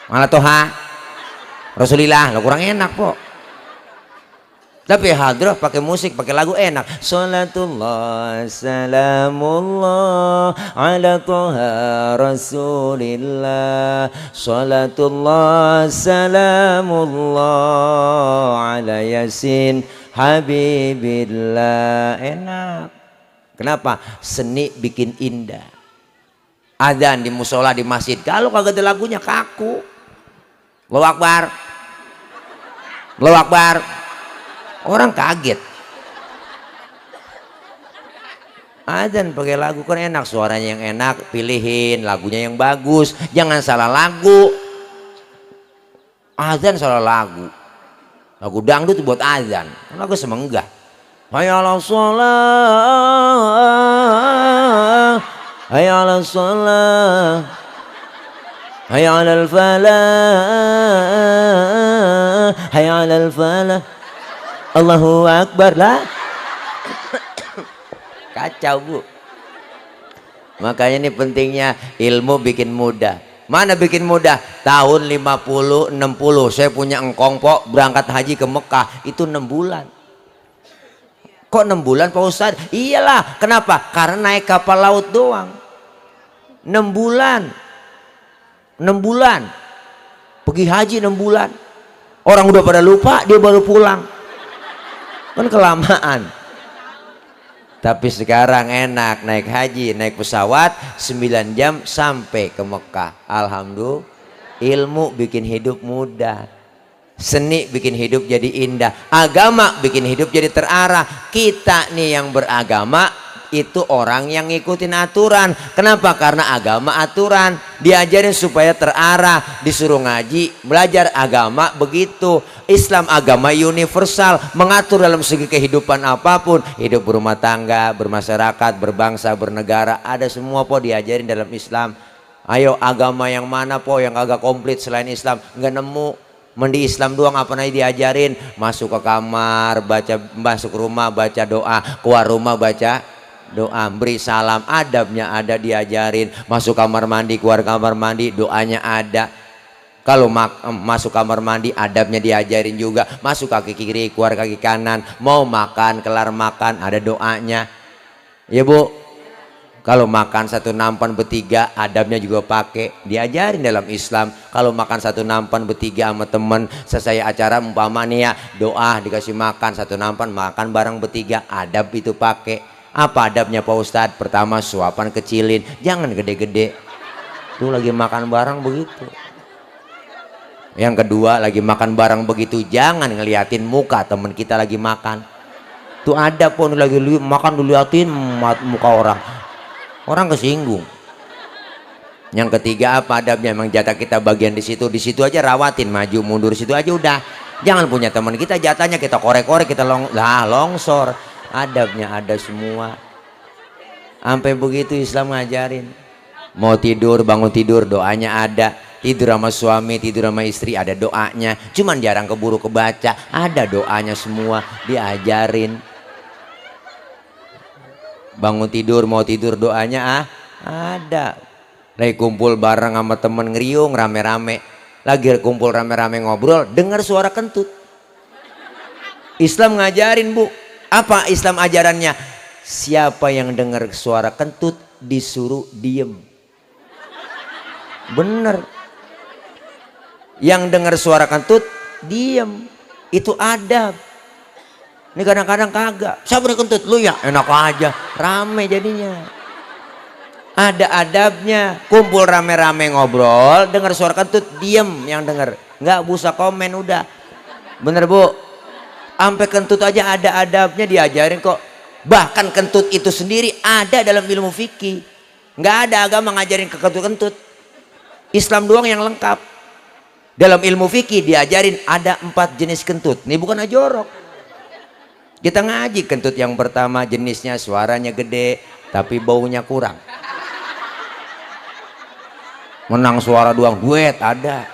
ala toha Rasulillah, lo kurang enak po. Tapi hadroh pakai musik, pakai lagu enak. Salatullah, salamullah, ala toha Rasulillah. Salatullah, salamullah, ala yasin Habibillah. Enak. Kenapa? Seni bikin indah. Adzan di musola, di masjid, kalau kagak ada lagunya kaku. Allahu Akbar, Allahu Akbar, orang kaget. Adzan pakai lagu kan enak, suaranya yang enak, pilihin lagunya yang bagus, jangan salah lagu. Adzan salah lagu, lagu dangdut buat adzan, lagu semenggah. Hayya 'alas shalah, hayya 'alas shalah, hayya 'alal falah, hayya 'alal falah, Allahu Akbar lah. Kacau Bu. Makanya ini pentingnya ilmu bikin mudah. Mana bikin mudah? Tahun 50 60 saya punya engkong Pok, berangkat haji ke Mekah itu 6 bulan. Kok 6 bulan Pak Ustadz? Iyalah, kenapa? Karena naik kapal laut doang. 6 bulan. 6 bulan. Pergi haji 6 bulan. Orang udah pada lupa, dia baru pulang. Kan kelamaan. Tapi sekarang enak, naik haji, naik pesawat 9 jam sampai ke Mekah. Alhamdulillah. Ilmu bikin hidup mudah. Seni bikin hidup jadi indah. Agama bikin hidup jadi terarah. Kita nih yang beragama itu orang yang ngikutin aturan. Kenapa? Karena agama aturan, diajarin supaya terarah, disuruh ngaji, belajar agama begitu. Islam agama universal, mengatur dalam segi kehidupan apapun, hidup berumah tangga, bermasyarakat, berbangsa, bernegara, ada semua po diajarin dalam Islam. Ayo agama yang mana po yang agak komplit selain Islam? Nggak nemu. Mendi Islam doang apa nih diajarin? Masuk ke kamar baca, masuk rumah baca doa, keluar rumah baca doa, beri salam, adabnya ada diajarin. Masuk kamar mandi, keluar kamar mandi, doanya ada. Kalau masuk kamar mandi adabnya diajarin juga. Masuk kaki kiri, keluar kaki kanan. Mau makan, kelar makan ada doanya. Ya Bu. Kalau makan satu nampan bertiga adabnya juga pakai, diajarin dalam Islam. Kalau makan satu nampan bertiga sama temen, selesai acara umpama nih ya, doa dikasih makan satu nampan, makan bareng bertiga, adab itu pakai. Apa adabnya Pak Ustadz? Pertama, suapan kecilin, jangan gede-gede. Tuh lagi makan bareng begitu. Yang kedua, lagi makan bareng begitu, jangan ngeliatin muka temen kita lagi makan. Tuh adab pun lagi makan diliatin muka orang. Orang kesinggung. Yang ketiga apa adabnya? Memang jatah kita bagian di situ aja rawatin, maju mundur situ aja udah. Jangan punya teman kita jatahnya kita korek-korek, kita longsor. Adabnya ada semua. Sampai begitu Islam ngajarin. Mau tidur, bangun tidur, doanya ada. Tidur sama suami, tidur sama istri, ada doanya. Cuman jarang keburu kebaca, ada doanya semua diajarin. Bangun tidur, mau tidur, doanya ada. Lagi kumpul bareng sama temen ngeriung rame-rame, lagi kumpul rame-rame ngobrol, dengar suara kentut. Islam ngajarin Bu, apa Islam ajarannya? Siapa yang dengar suara kentut disuruh diem. Bener. Yang dengar suara kentut diem, itu adab. Ini kadang-kadang kagak. Siapa yang kentut? Lu ya? Enak aja. Rame jadinya. Ada adabnya. Kumpul rame-rame ngobrol, dengar suara kentut, diem yang denger. Nggak usah komen udah. Bener Bu? Sampai kentut aja ada adabnya diajarin kok. Bahkan kentut itu sendiri ada dalam ilmu fikih. Nggak ada agama ngajarin ke kentut-kentut. Islam doang yang lengkap. Dalam ilmu fikih diajarin ada 4 jenis kentut. Ini bukan ajorok. Kita ngaji kentut yang pertama jenisnya suaranya gede tapi baunya kurang. Menang suara doang, duet ada.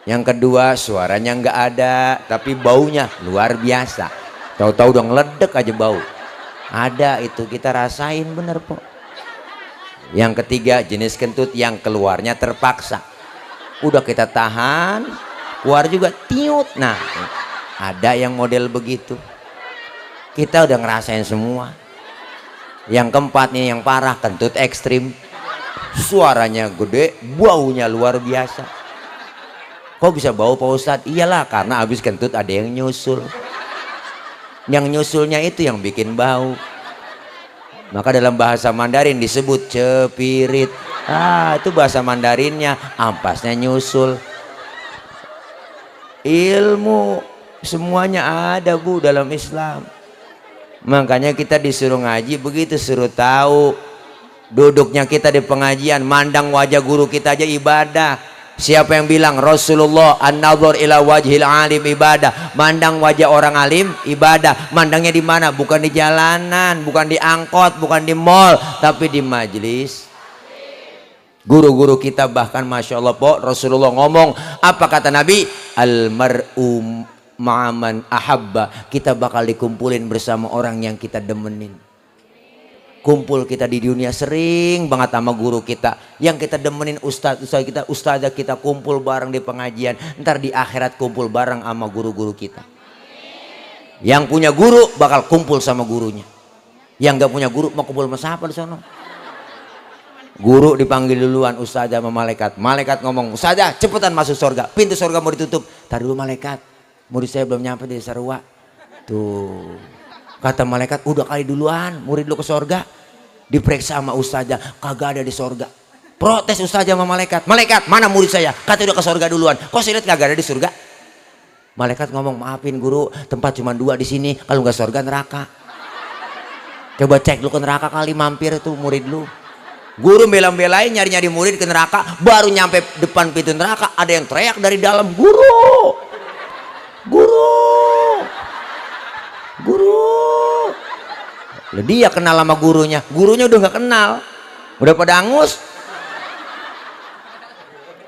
Yang kedua suaranya nggak ada tapi baunya luar biasa. Tahu-tahu udah ngeledek aja bau. Ada itu kita rasain bener po. Yang ketiga jenis kentut yang keluarnya terpaksa. Udah kita tahan, keluar juga tiut. Nah. Ada yang model begitu. Kita udah ngerasain semua. Yang keempat nih yang parah, kentut ekstrim. Suaranya gede, baunya luar biasa. Kok bisa bau Pak Ustadz? Iyalah karena habis kentut ada yang nyusul. Yang nyusulnya itu yang bikin bau. Maka dalam bahasa Mandarin disebut cepirit. Itu bahasa Mandarinnya, ampasnya nyusul. Ilmu semuanya ada Bu dalam Islam. Makanya kita disuruh ngaji begitu, suruh tahu. Duduknya kita di pengajian, mandang wajah guru kita aja ibadah. Siapa yang bilang? Rasulullah, an-nazar ila wajhil alim ibadah. Mandang wajah orang alim ibadah. Mandangnya di mana? Bukan di jalanan, bukan di angkot, bukan di mall, tapi di majelis. Guru-guru kita bahkan Masya Allah po, Rasulullah ngomong, apa kata Nabi? Al-mar'u ma'aman ahabba. Kita bakal dikumpulin bersama orang yang kita demenin. Kumpul kita di dunia sering banget sama guru kita yang kita demenin, ustadzah kita kumpul bareng di pengajian. Ntar di akhirat kumpul bareng sama guru-guru kita. Yang punya guru bakal kumpul sama gurunya. Yang gak punya guru mau kumpul sama siapa di sana? Guru dipanggil duluan ustadzah sama malaikat. Malaikat ngomong, ustadzah cepetan masuk surga, pintu surga mau ditutup. Tar dulu malaikat, murid saya belum nyampe di Sarwa. Tuh kata malaikat, udah kali duluan murid lu ke surga. Diperiksa sama ustadzah, kagak ada di surga. Protes ustadzah sama malaikat, malaikat mana murid saya? Kata udah ke surga duluan, kok saya lihat kagak ada di surga. Malaikat ngomong, maafin guru, tempat cuma 2 di sini, kalau nggak surga neraka. Coba cek lu ke neraka kali mampir itu murid lu. Guru bela-belain nyari-nyari murid ke neraka, baru nyampe depan pintu neraka ada yang teriak dari dalam, guru, guru, guru. Lah dia kenal sama gurunya udah nggak kenal, udah pada angus.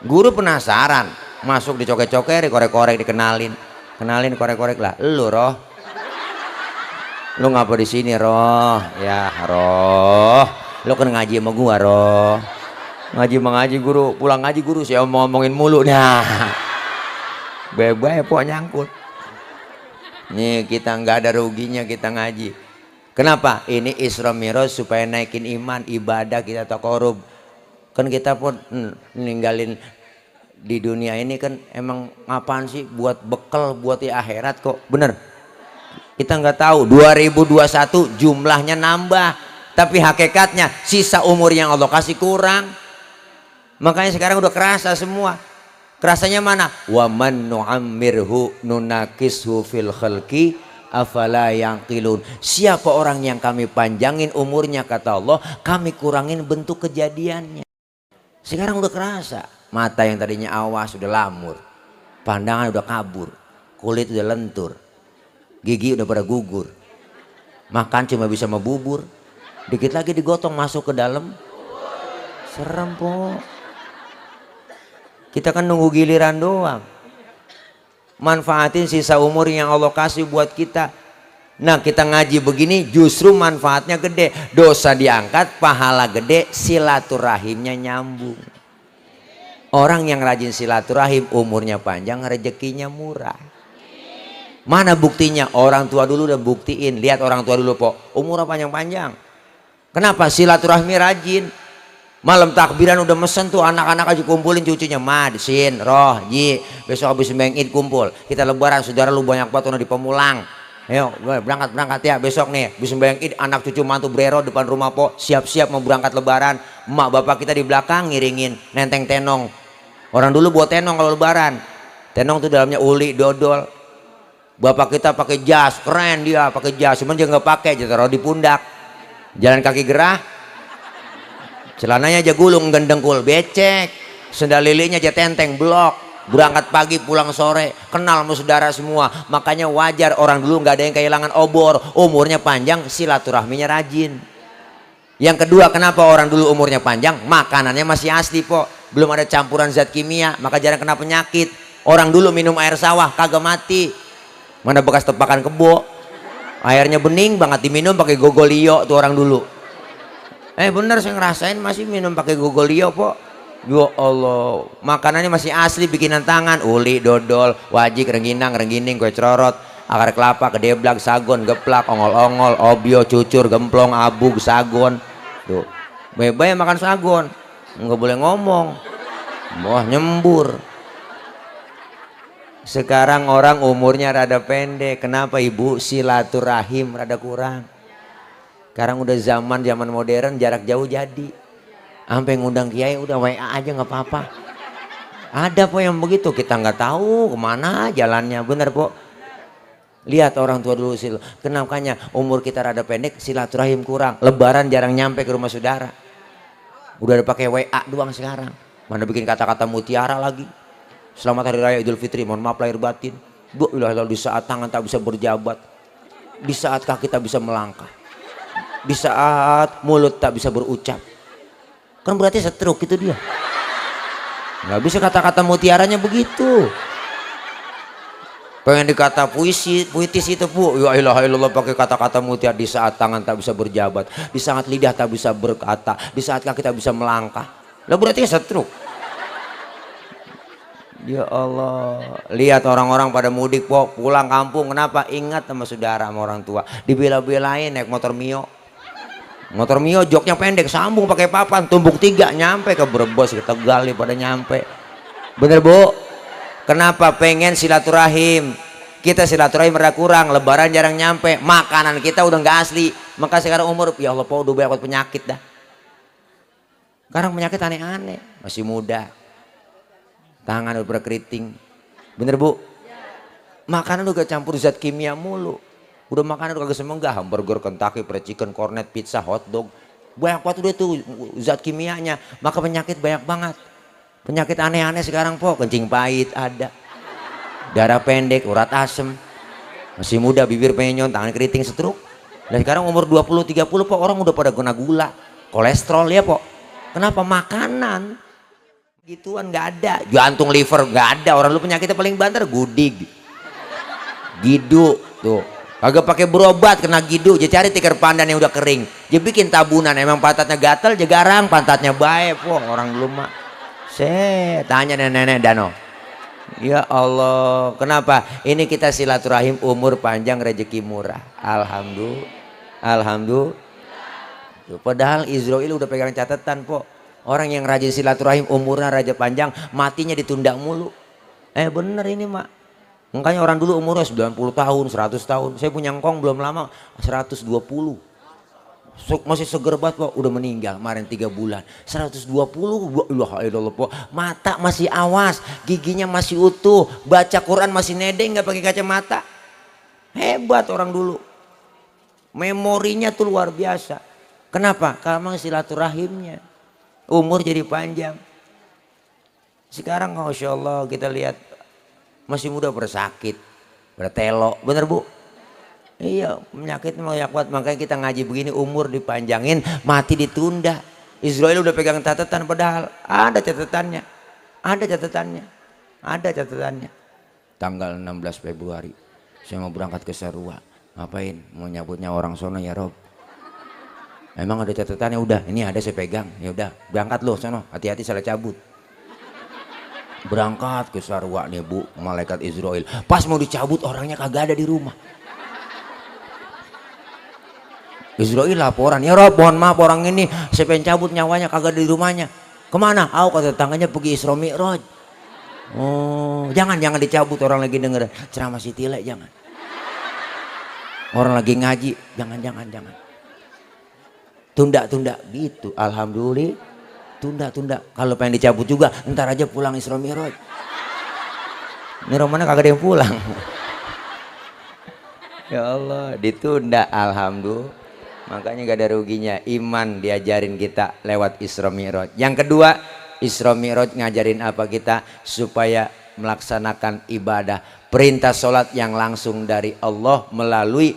Guru penasaran, masuk dicoket-coket, dikorek-korek, dikenalin, korek-korek lah. Lu Roh, lu ngapa di sini Roh? Ya Roh, lu kan ngaji sama gua Roh. Ngaji guru, pulang ngaji guru saya ngomongin mulu. Nah, bebek pok nyangkut. Nih kita nggak ada ruginya kita ngaji. Kenapa? Ini Isra Mi'raj supaya naikin iman, ibadah kita tak korup. Kan kita pun ninggalin di dunia ini kan emang ngapaan sih, buat bekal buat di akhirat kok, bener. Kita nggak tahu 2021 jumlahnya nambah, tapi hakikatnya sisa umur yang Allah kasih kurang. Makanya sekarang udah kerasa semua. Kerasanya mana? Wa man nu'ammirhu nunakishu fil khalqi afala yaqilun. Siapa orang yang kami panjangin umurnya, kata Allah, kami kurangin bentuk kejadiannya. Sekarang udah kerasa, mata yang tadinya awas udah lamur, pandangan udah kabur, kulit udah lentur, gigi udah pada gugur, makan cuma bisa sama bubur, dikit lagi digotong masuk ke dalam, serem po. Kita kan nunggu giliran doang. Manfaatin sisa umur yang Allah kasih buat kita. Nah kita ngaji begini justru manfaatnya gede, dosa diangkat, pahala gede, silaturahimnya nyambung. Orang yang rajin silaturahim umurnya panjang, rezekinya murah. Mana buktinya? Orang tua dulu udah buktiin. Lihat orang tua dulu po, umurnya panjang-panjang. Kenapa? Silaturahmi rajin. Malam takbiran udah mesen tuh anak-anak aja kumpulin cucunya. Mad, Sin, Roh, Ji, besok habis sembahyang Id kumpul. Kita lebaran, saudara lu banyak banget udah di Pemulang. Ayo berangkat ya besok nih, bisa sembahyang Id, anak cucu mantu brero depan rumah po, siap-siap mau berangkat lebaran. Emak bapak kita di belakang ngiringin nenteng tenong. Orang dulu buat tenong kalau lebaran. Tenong tuh dalamnya uli, dodol. Bapak kita pakai jas, keren dia pakai jas, cuman dia nggak pakai, dia taruh di pundak. Jalan kaki gerah, celananya aja gulung gendengkul, becek, sendal lilinya aja tenteng, blok. Berangkat pagi pulang sore, kenal sama saudara semua. Makanya wajar orang dulu nggak ada yang kehilangan obor, umurnya panjang, silaturahminya rajin. Yang kedua, kenapa orang dulu umurnya panjang? Makanannya masih asli po, belum ada campuran zat kimia, maka jarang kena penyakit. Orang dulu minum air sawah kagak mati, mana bekas tepakan kebo, airnya bening banget, diminum pakai gogolio tuh orang dulu. Bener saya ngerasain masih minum pakai gogolio po. Ya Allah, makanannya masih asli bikinan tangan, uli, dodol, wajik, rengginang, renggining, kue cerorot, akar kelapa, kedeblak, sagon, geplak, ongol-ongol, obio, cucur, gemplong, abug, sagon. Tuh, bebek makan sagon, nggak boleh ngomong, wah nyembur. Sekarang orang umurnya rada pendek, kenapa ibu? Silaturahim rada kurang. Sekarang udah zaman modern, jarak jauh jadi. Sampai ngundang kiai udah WA aja nggak apa-apa. Ada po yang begitu, kita nggak tahu kemana jalannya, bener po. Lihat orang tua dulu kenapanya umur kita rada pendek, silaturahim kurang, lebaran jarang nyampe ke rumah saudara. Udah ada pakai WA doang sekarang. Mana bikin kata-kata mutiara lagi. Selamat hari raya Idul Fitri, mohon maaf lahir batin. Di saat tangan tak bisa berjabat, di saat kaki tak bisa melangkah, di saat mulut tak bisa berucap. Kan berarti stroke itu dia. Nggak bisa kata-kata mutiaranya begitu. Pengen dikata puitis itu bu, ya ilaha illallah pakai kata-kata mutiara. Di saat tangan tak bisa berjabat, di saat lidah tak bisa berkata, di saat kaki tak bisa melangkah. Lah berarti stroke. Ya Allah, lihat orang-orang pada mudik po, pulang kampung, kenapa? Ingat sama saudara, sama orang tua. Dibela-belain naik motor Mio. Motor Mio joknya pendek, sambung pakai papan, tumbuk 3 nyampe ke Brebes, ke Tegal pada nyampe. Bener bu? Kenapa? Pengen silaturahim. Kita silaturahim rada kurang, lebaran jarang nyampe, makanan kita udah nggak asli. Maka sekarang umur, ya Allah udah banyak penyakit dah. Sekarang penyakit aneh-aneh, masih muda, tangan udah berkeriting. Bener bu? Makanan udah campur zat kimia mulu. Udah makanan udah kagak semenggah, hamburger, Kentucky, fried chicken, cornet, pizza, hotdog. Banyak banget udah tuh zat kimianya. Maka penyakit banyak banget. Penyakit aneh-aneh sekarang po, kencing pahit ada. Darah pendek, urat asem. Masih muda, bibir penyon, tangan keriting, stroke. Dan sekarang umur 20-30 po, orang udah pada kena gula, kolesterol ya po. Kenapa? Makanan. Gituan nggak ada. Jantung, liver nggak ada. Orang lu penyakitnya paling banter gudig. Gidu tuh. Kagak pakai berobat kena gidu, dia cari tikar pandan yang udah kering. Dia bikin tabunan, emang pantatnya gatel, dia garang, pantatnya baik po. Orang belum mah. Tanya nenek-nenek Dano. Ya Allah, kenapa? Ini kita silaturahim umur panjang rezeki murah. Alhamdulillah. Alhamdulillah. Padahal Israel udah pegang catatan po. Orang yang rajin silaturahim umurnya raja panjang, matinya ditunda mulu. Bener ini mak. Makanya orang dulu umurnya 90 tahun, 100 tahun. Saya punya engkong belum lama 120. Masih seger banget po, udah meninggal kemarin 3 bulan. 120, Allah po. Mata masih awas, giginya masih utuh, baca Quran masih nedeng nggak pakai kacamata. Hebat orang dulu. Memorinya tuh luar biasa. Kenapa? Karena silaturahimnya. Umur jadi panjang. Sekarang Masya Allah kita lihat masih muda bersakit, bertelo, bener bu? Iya, penyakitnya banyak banget. Makanya kita ngaji begini umur dipanjangin, mati ditunda. Israel udah pegang catatan padahal ada catatannya. Ada catatannya. Ada catatannya. Tanggal 16 Februari saya mau berangkat ke Sarua. Ngapain? Mau nyabutnya orang sono ya Rob. Emang ada catatannya? Udah, ini ada saya pegang. Ya udah, berangkat loh sono, hati-hati salah cabut. Berangkat ke Sarwa nih bu, malaikat Israel. Pas mau dicabut orangnya kagak ada di rumah. Israel laporan, ya Rob mohon maaf orang ini saya pengen cabut nyawanya kagak ada di rumahnya. Kemana? Kata tangannya pergi Isra Mi'raj. Oh, jangan dicabut, orang lagi denger ceramah si Tile, jangan. Orang lagi ngaji, jangan. Tunda gitu. Alhamdulillah. Tunda. Kalau pengen dicabut juga ntar aja pulang Isra Mi'raj. Ini romana kagak ada yang pulang. Ya Allah, ditunda. Alhamdulillah. Makanya gak ada ruginya. Iman diajarin kita lewat Isra Mi'raj. Yang kedua, Isra Mi'raj ngajarin apa kita? Supaya melaksanakan ibadah. Perintah sholat yang langsung dari Allah melalui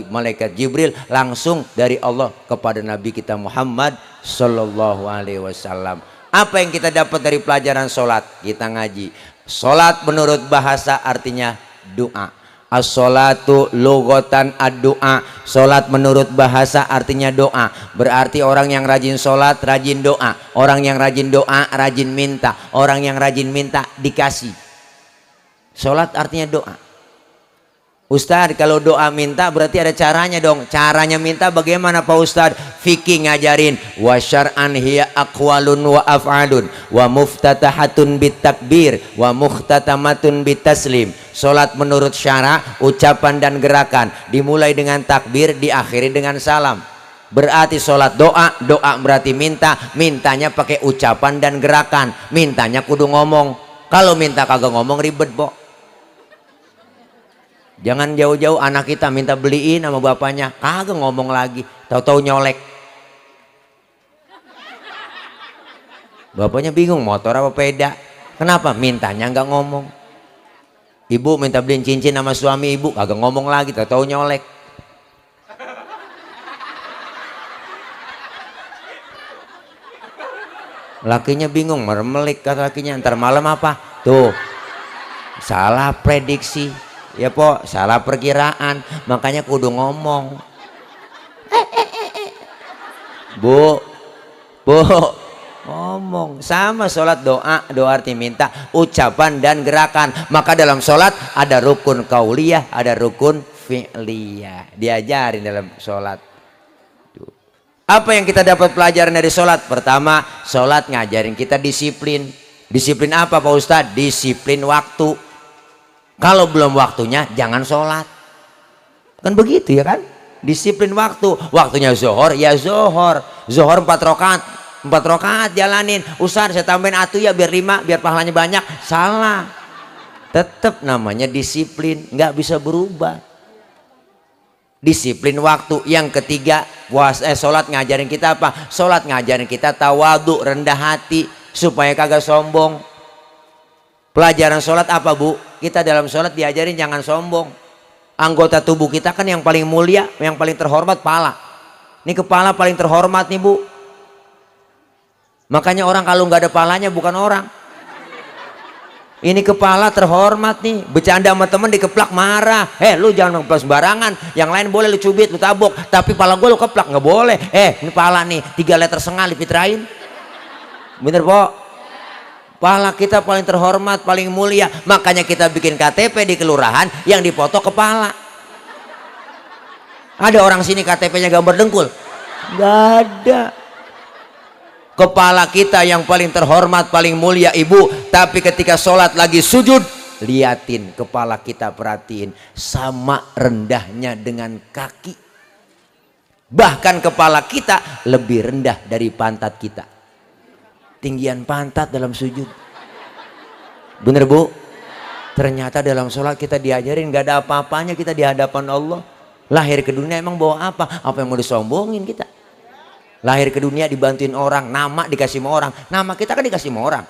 malaikat Jibril, langsung dari Allah kepada Nabi kita Muhammad Sallallahu Alaihi Wasallam. Apa yang kita dapat dari pelajaran sholat? Kita ngaji. Sholat menurut bahasa artinya doa. As-sholatu lughatan ad-doa. Sholat menurut bahasa artinya doa. Berarti orang yang rajin sholat rajin doa. Orang yang rajin doa rajin minta. Orang yang rajin minta dikasih. Sholat artinya doa. Ustadz, kalau doa minta berarti ada caranya dong. Caranya minta bagaimana Pak Ustadz? Fikih ngajarin. Wa syar'an hiya aqwalun wa af'alun wa muftatahatun bitakbir wa mukhtatamatun bitaslim. Salat menurut syara, ucapan dan gerakan. Dimulai dengan takbir, diakhiri dengan salam. Berarti salat doa, doa berarti minta. Mintanya pakai ucapan dan gerakan. Mintanya kudu ngomong. Kalau minta kagak ngomong ribet, Bo. Jangan jauh-jauh anak kita minta beliin sama bapaknya, kagak ngomong lagi, tahu-tahu nyolek. Bapaknya bingung motor apa peda. Kenapa? Mintanya nggak ngomong. Ibu minta beliin cincin sama suami ibu, kagak ngomong lagi, tahu-tahu nyolek. Lakinya bingung, meremelik kata lakinya, ntar malam apa? Tuh, salah prediksi. Ya po, salah perkiraan, makanya kudu ngomong. Bu, ngomong. Sama sholat doa arti minta, ucapan dan gerakan. Maka dalam sholat ada rukun kauliyah, ada rukun fi'liyah. Diajarin dalam sholat. Apa yang kita dapat pelajaran dari sholat? Pertama, sholat ngajarin kita disiplin. Disiplin apa Pak Ustadz? Disiplin waktu. Kalau belum waktunya jangan sholat. Kan begitu ya kan? Disiplin waktu. Waktunya zuhur ya zuhur. Zuhur 4 rakaat. 4 rakaat jalanin. Ustaz saya tambahin atu ya biar 5, biar pahalanya banyak. Salah. Tetap namanya disiplin, nggak bisa berubah. Disiplin waktu. Yang ketiga, sholat ngajarin kita apa? Sholat ngajarin kita tawadhu, rendah hati, supaya kagak sombong. Pelajaran sholat apa, Bu? Kita dalam sholat diajarin jangan sombong. Anggota tubuh kita kan yang paling mulia, yang paling terhormat kepala. Ini kepala paling terhormat nih, Bu. Makanya orang kalau nggak ada palanya bukan orang. Ini kepala terhormat nih. Bercanda sama temen dikeplak marah. Lu jangan ngeplak sembarangan. Yang lain boleh lu cubit, lu tabok. Tapi pala gue lu keplak nggak boleh. Ini pala nih 3 liter setengah dipitrain. Bener, Po? Pala kita paling terhormat, paling mulia. Makanya kita bikin KTP di kelurahan yang dipoto kepala. Ada orang sini KTP-nya gambar dengkul? Nggak ada. Kepala kita yang paling terhormat, paling mulia, Ibu. Tapi ketika sholat lagi sujud, liatin kepala kita, perhatiin. Sama rendahnya dengan kaki. Bahkan kepala kita lebih rendah dari pantat kita. Tinggian pantat dalam sujud. Bener, Bu? Ternyata dalam sholat kita diajarin gak ada apa-apanya kita di hadapan Allah. Lahir ke dunia emang bawa apa? Apa yang mau disombongin kita? Lahir ke dunia dibantuin orang, nama dikasih sama orang. Nama kita kan dikasih sama orang.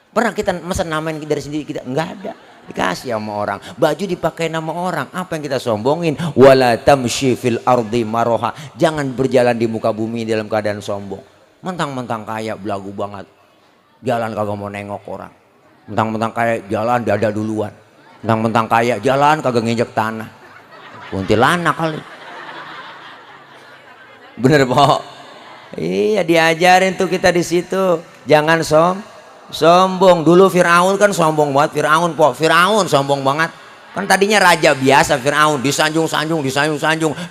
Pernah kita mesen namain dari sendiri kita? Enggak ada. Dikasih sama orang. Baju dipakai nama orang. Apa yang kita sombongin? Wala tamshi fil ardi maroha. Jangan berjalan di muka bumi dalam keadaan sombong. Mentang-mentang kaya belagu banget. Jalan kagak mau nengok orang. Mentang-mentang kaya jalan dada duluan. Mentang-mentang kaya jalan kagak nginjek tanah. Kuntilanak kali. Bener, Po? Iya, diajarin tuh kita di situ. Jangan sombong. Dulu Firaun kan sombong banget. Firaun, Po. Firaun sombong banget. Kan tadinya raja biasa Firaun, disanjung-sanjung,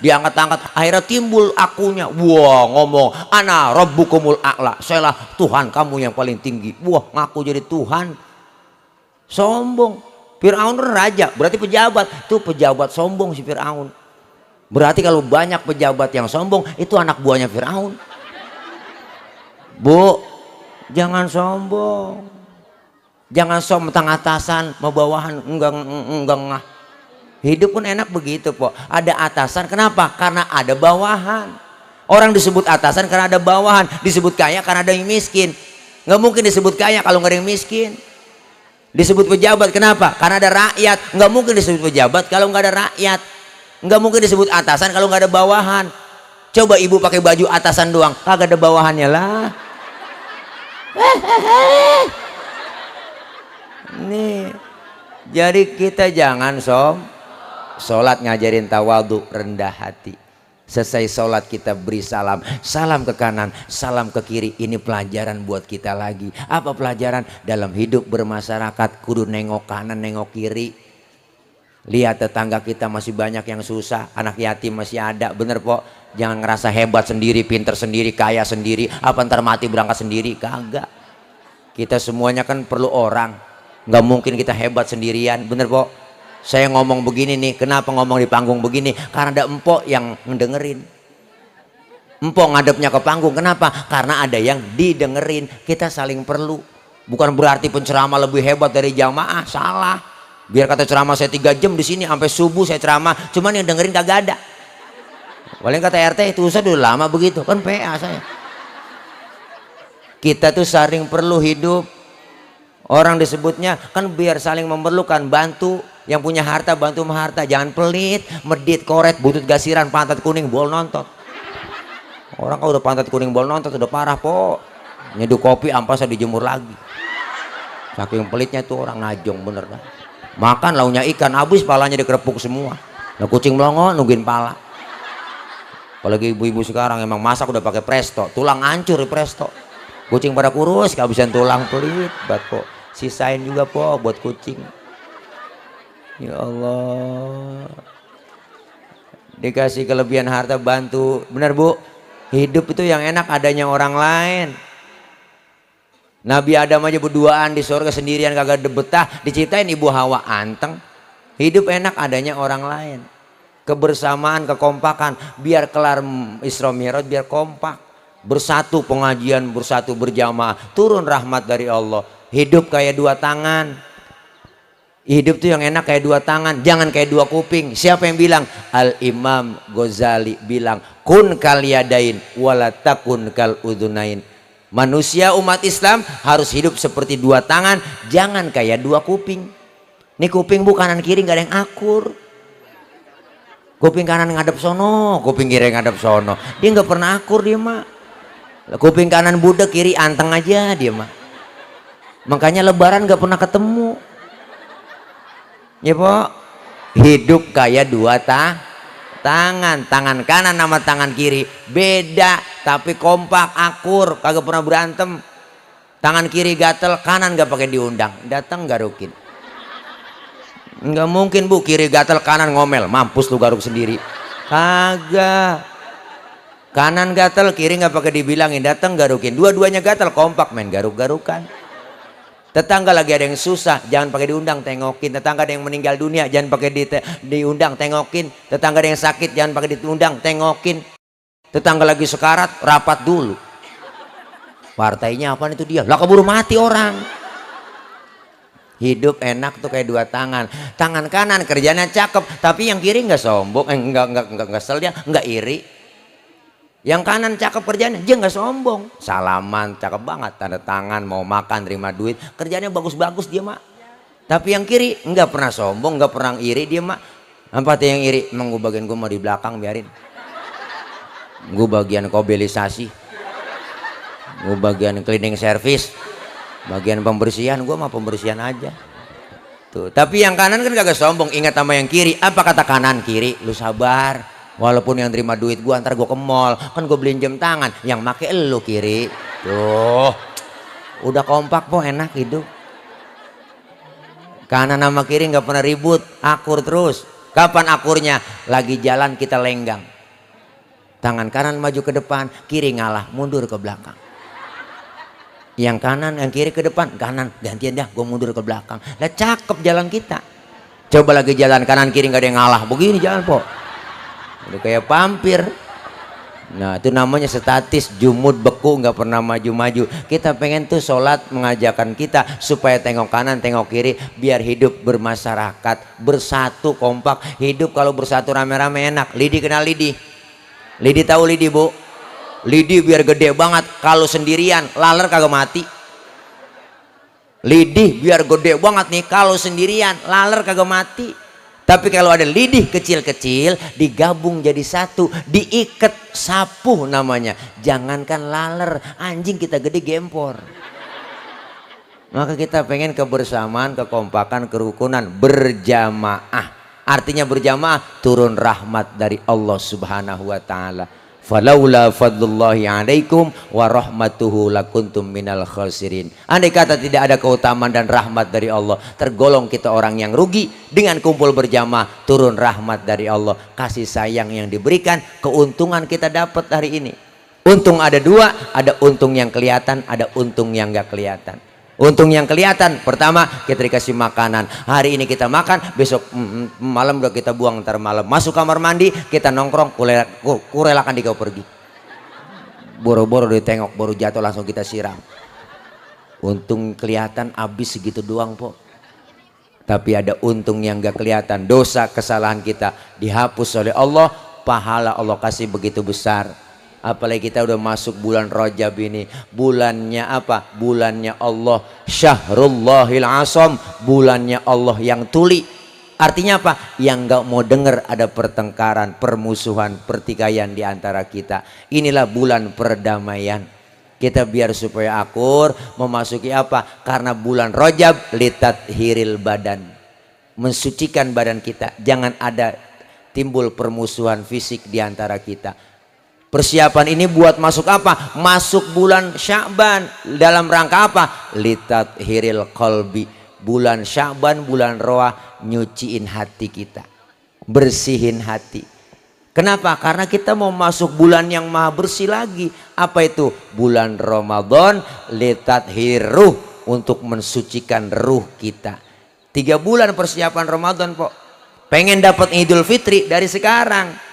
diangkat-angkat. Akhirnya timbul akunya. Wah, ngomong, ana rabbukumul a'la. Sayalah Tuhan kamu yang paling tinggi. Wah, ngaku jadi Tuhan. Sombong. Firaun kan raja, berarti pejabat. Tuh pejabat sombong si Firaun. Berarti kalau banyak pejabat yang sombong, itu anak buahnya Firaun. Bu, jangan sombong. Jangan sombong atasan mau bawahan, enggak. Hidup pun enak begitu, Po. Ada atasan, kenapa? Karena ada bawahan. Orang disebut atasan karena ada bawahan. Disebut kaya karena ada yang miskin. Nggak mungkin disebut kaya kalau nggak ada yang miskin. Disebut pejabat, kenapa? Karena ada rakyat. Nggak mungkin disebut pejabat kalau nggak ada rakyat. Nggak mungkin disebut atasan kalau nggak ada bawahan. Coba ibu pakai baju atasan doang, kagak ada bawahannya lah. Nih, jadi kita jangan sholat ngajarin tawadhu, rendah hati. Selesai sholat kita beri salam, salam ke kanan, salam ke kiri. Ini pelajaran buat kita lagi. Apa pelajaran? Dalam hidup bermasyarakat kudu nengok kanan, nengok kiri. Lihat tetangga kita masih banyak yang susah, anak yatim masih ada, bener, Po? Jangan ngerasa hebat sendiri, pinter sendiri, kaya sendiri, apa ntar mati berangkat sendiri, kagak. Kita semuanya kan perlu orang, nggak mungkin kita hebat sendirian, bener, Po? Saya ngomong begini nih, kenapa ngomong di panggung begini? Karena ada empok yang ngedengerin. Empok ngadepnya ke panggung, kenapa? Karena ada yang didengerin, kita saling perlu. Bukan berarti penceramah lebih hebat dari jamaah, salah. Biar kata ceramah saya 3 jam di sini sampai subuh saya ceramah, cuman yang dengerin kagak ada. Paling kata RT itu usah dulu lama begitu, kan PA saya. Kita tuh saling perlu hidup. Orang disebutnya kan biar saling memerlukan, bantu. Yang punya harta bantu sama harta, jangan pelit, medit, koret, butut gasiran, pantat kuning, bol nontot. Orang kalau udah pantat kuning, bol nontot udah parah, Po. Nyeduh kopi ampasnya dijemur lagi. Saking pelitnya tuh orang, najong bener dah. Makan launya ikan, habis palanya dikerepuk semua. Nah, kucing melongo nungguin pala. Apalagi ibu-ibu sekarang emang masak udah pakai presto, tulang hancur di presto. Kucing pada kurus, kehabisan tulang, pelit banget, Po. Sisain juga, Po, buat kucing. Ya Allah. Dikasih kelebihan harta bantu, bener, Bu? Hidup itu yang enak adanya orang lain. Nabi Adam aja berduaan di surga sendirian kagak betah, diciptain Ibu Hawa anteng. Hidup enak adanya orang lain. Kebersamaan, kekompakan, biar kelar Isra Mi'raj biar kompak. Bersatu pengajian, bersatu berjamaah, turun rahmat dari Allah. Hidup kayak 2 tangan. Hidup tuh yang enak kayak dua tangan, jangan kayak dua kuping. Siapa yang bilang? Al Imam Ghazali bilang, kun kal yadain wala takun kal udunain. Manusia umat Islam harus hidup seperti dua tangan, jangan kayak dua kuping. Ini kuping bu kanan kiri nggak ada yang akur. Kuping kanan ngadep sono, kuping kiri ngadep sono. Dia nggak pernah akur dia mah. Kuping kanan budek, kiri anteng aja dia mah. Makanya lebaran nggak pernah ketemu. Ya po, hidup kayak dua tangan, tangan kanan sama tangan kiri beda, tapi kompak, akur, kagak pernah berantem. Tangan kiri gatel, kanan gak pakai diundang, datang garukin. Nggak mungkin bu, kiri gatel kanan ngomel, mampus lu garuk sendiri. Kagak. Kanan gatel, kiri nggak pakai dibilangin, datang garukin. Dua-duanya gatel, kompak, main garuk-garukan. Tetangga lagi ada yang susah, jangan pakai diundang, tengokin. Tetangga ada yang meninggal dunia, jangan pakai diundang, tengokin. Tetangga ada yang sakit, jangan pakai diundang, tengokin. Tetangga lagi sekarat, rapat dulu. Partainya apa itu dia? Lah keburu mati orang. Hidup enak tuh kayak dua tangan. Tangan kanan kerjanya cakep, tapi yang kiri nggak sombong, nggak kesel dia, nggak iri. Yang kanan cakep kerjanya, dia nggak sombong, salaman cakep banget, tanda tangan, mau makan, terima duit, kerjanya bagus-bagus dia mak. Tapi yang kiri nggak pernah sombong, nggak pernah iri dia mak. Apa tuh yang iri? Emang gue bagian gue mau di belakang, biarin. Gue bagian kobelisasi, gue bagian cleaning service, bagian pembersihan, gue mah pembersihan aja. Tuh. Tapi yang kanan kan kagak sombong, ingat sama yang kiri. Apa kata kanan kiri? Lu sabar. Walaupun yang terima duit gua, antar gua ke mall, kan gua beliin jam tangan, yang make elu kiri. Tuh, udah kompak po, enak hidup. Kanan sama kiri nggak pernah ribut, akur terus. Kapan akurnya? Lagi jalan kita lenggang. Tangan kanan maju ke depan, kiri ngalah, mundur ke belakang. Yang kanan, yang kiri ke depan, kanan gantian dah, gua mundur ke belakang. Lah cakep jalan kita. Coba lagi jalan kanan kiri nggak ada yang ngalah, begini jalan po. Udah kayak pampir. Nah itu namanya statis, jumud, beku, nggak pernah maju-maju. Kita pengen tuh sholat mengajarkan kita supaya tengok kanan tengok kiri, biar hidup bermasyarakat, bersatu, kompak. Hidup kalau bersatu rame-rame enak. Lidi kenal lidi? Lidi tahu lidi bu? Lidi biar gede banget, kalau sendirian laler kagak mati. Lidi biar gede banget nih, kalau sendirian laler kagak mati. Tapi kalau ada lidih kecil-kecil digabung jadi satu, diikat sapu namanya. Jangankan laler, anjing kita gede gempor. Maka kita pengen kebersamaan, kekompakan, kerukunan, berjamaah. Artinya berjamaah turun rahmat dari Allah Subhanahu wa taala. Falaula fadlullahi alaikum wa rahmatuhu lakuntum minal khasirin. Andai kata tidak ada keutamaan dan rahmat dari Allah, tergolong kita orang yang rugi. Dengan kumpul berjamaah turun rahmat dari Allah, kasih sayang yang diberikan, keuntungan kita dapat hari ini. Untung ada dua, ada untung yang kelihatan, ada untung yang gak kelihatan. Untung yang kelihatan, pertama kita dikasih makanan. Hari ini kita makan, besok malam udah kita buang, ntar malam masuk kamar mandi, kita nongkrong, kurelakan di kau pergi. Boro-boro ditengok, baru jatuh langsung kita siram. Untung kelihatan habis segitu doang po. Tapi ada untung yang gak kelihatan, dosa kesalahan kita dihapus oleh Allah, pahala Allah kasih begitu besar. Apalagi kita udah masuk bulan Rajab ini, bulannya apa? Bulannya Allah, Syahrullahil Asam, bulannya Allah yang tuli. Artinya apa? Yang nggak mau dengar ada pertengkaran, permusuhan, pertikaian di antara kita. Inilah bulan perdamaian. Kita biar supaya akur, memasuki apa? Karena bulan Rajab litat hiril badan, mensucikan badan kita. Jangan ada timbul permusuhan fisik di antara kita. Persiapan ini buat masuk apa? Masuk bulan Sya'ban. Dalam rangka apa? Litat hiril qalbi. Bulan Sya'ban, bulan Roah, nyuciin hati kita, bersihin hati. Kenapa? Karena kita mau masuk bulan yang maha bersih lagi. Apa itu? Bulan Ramadan, litat hiruh, untuk mensucikan ruh kita. 3 bulan persiapan Ramadan po. Pengen dapat Idul Fitri dari sekarang.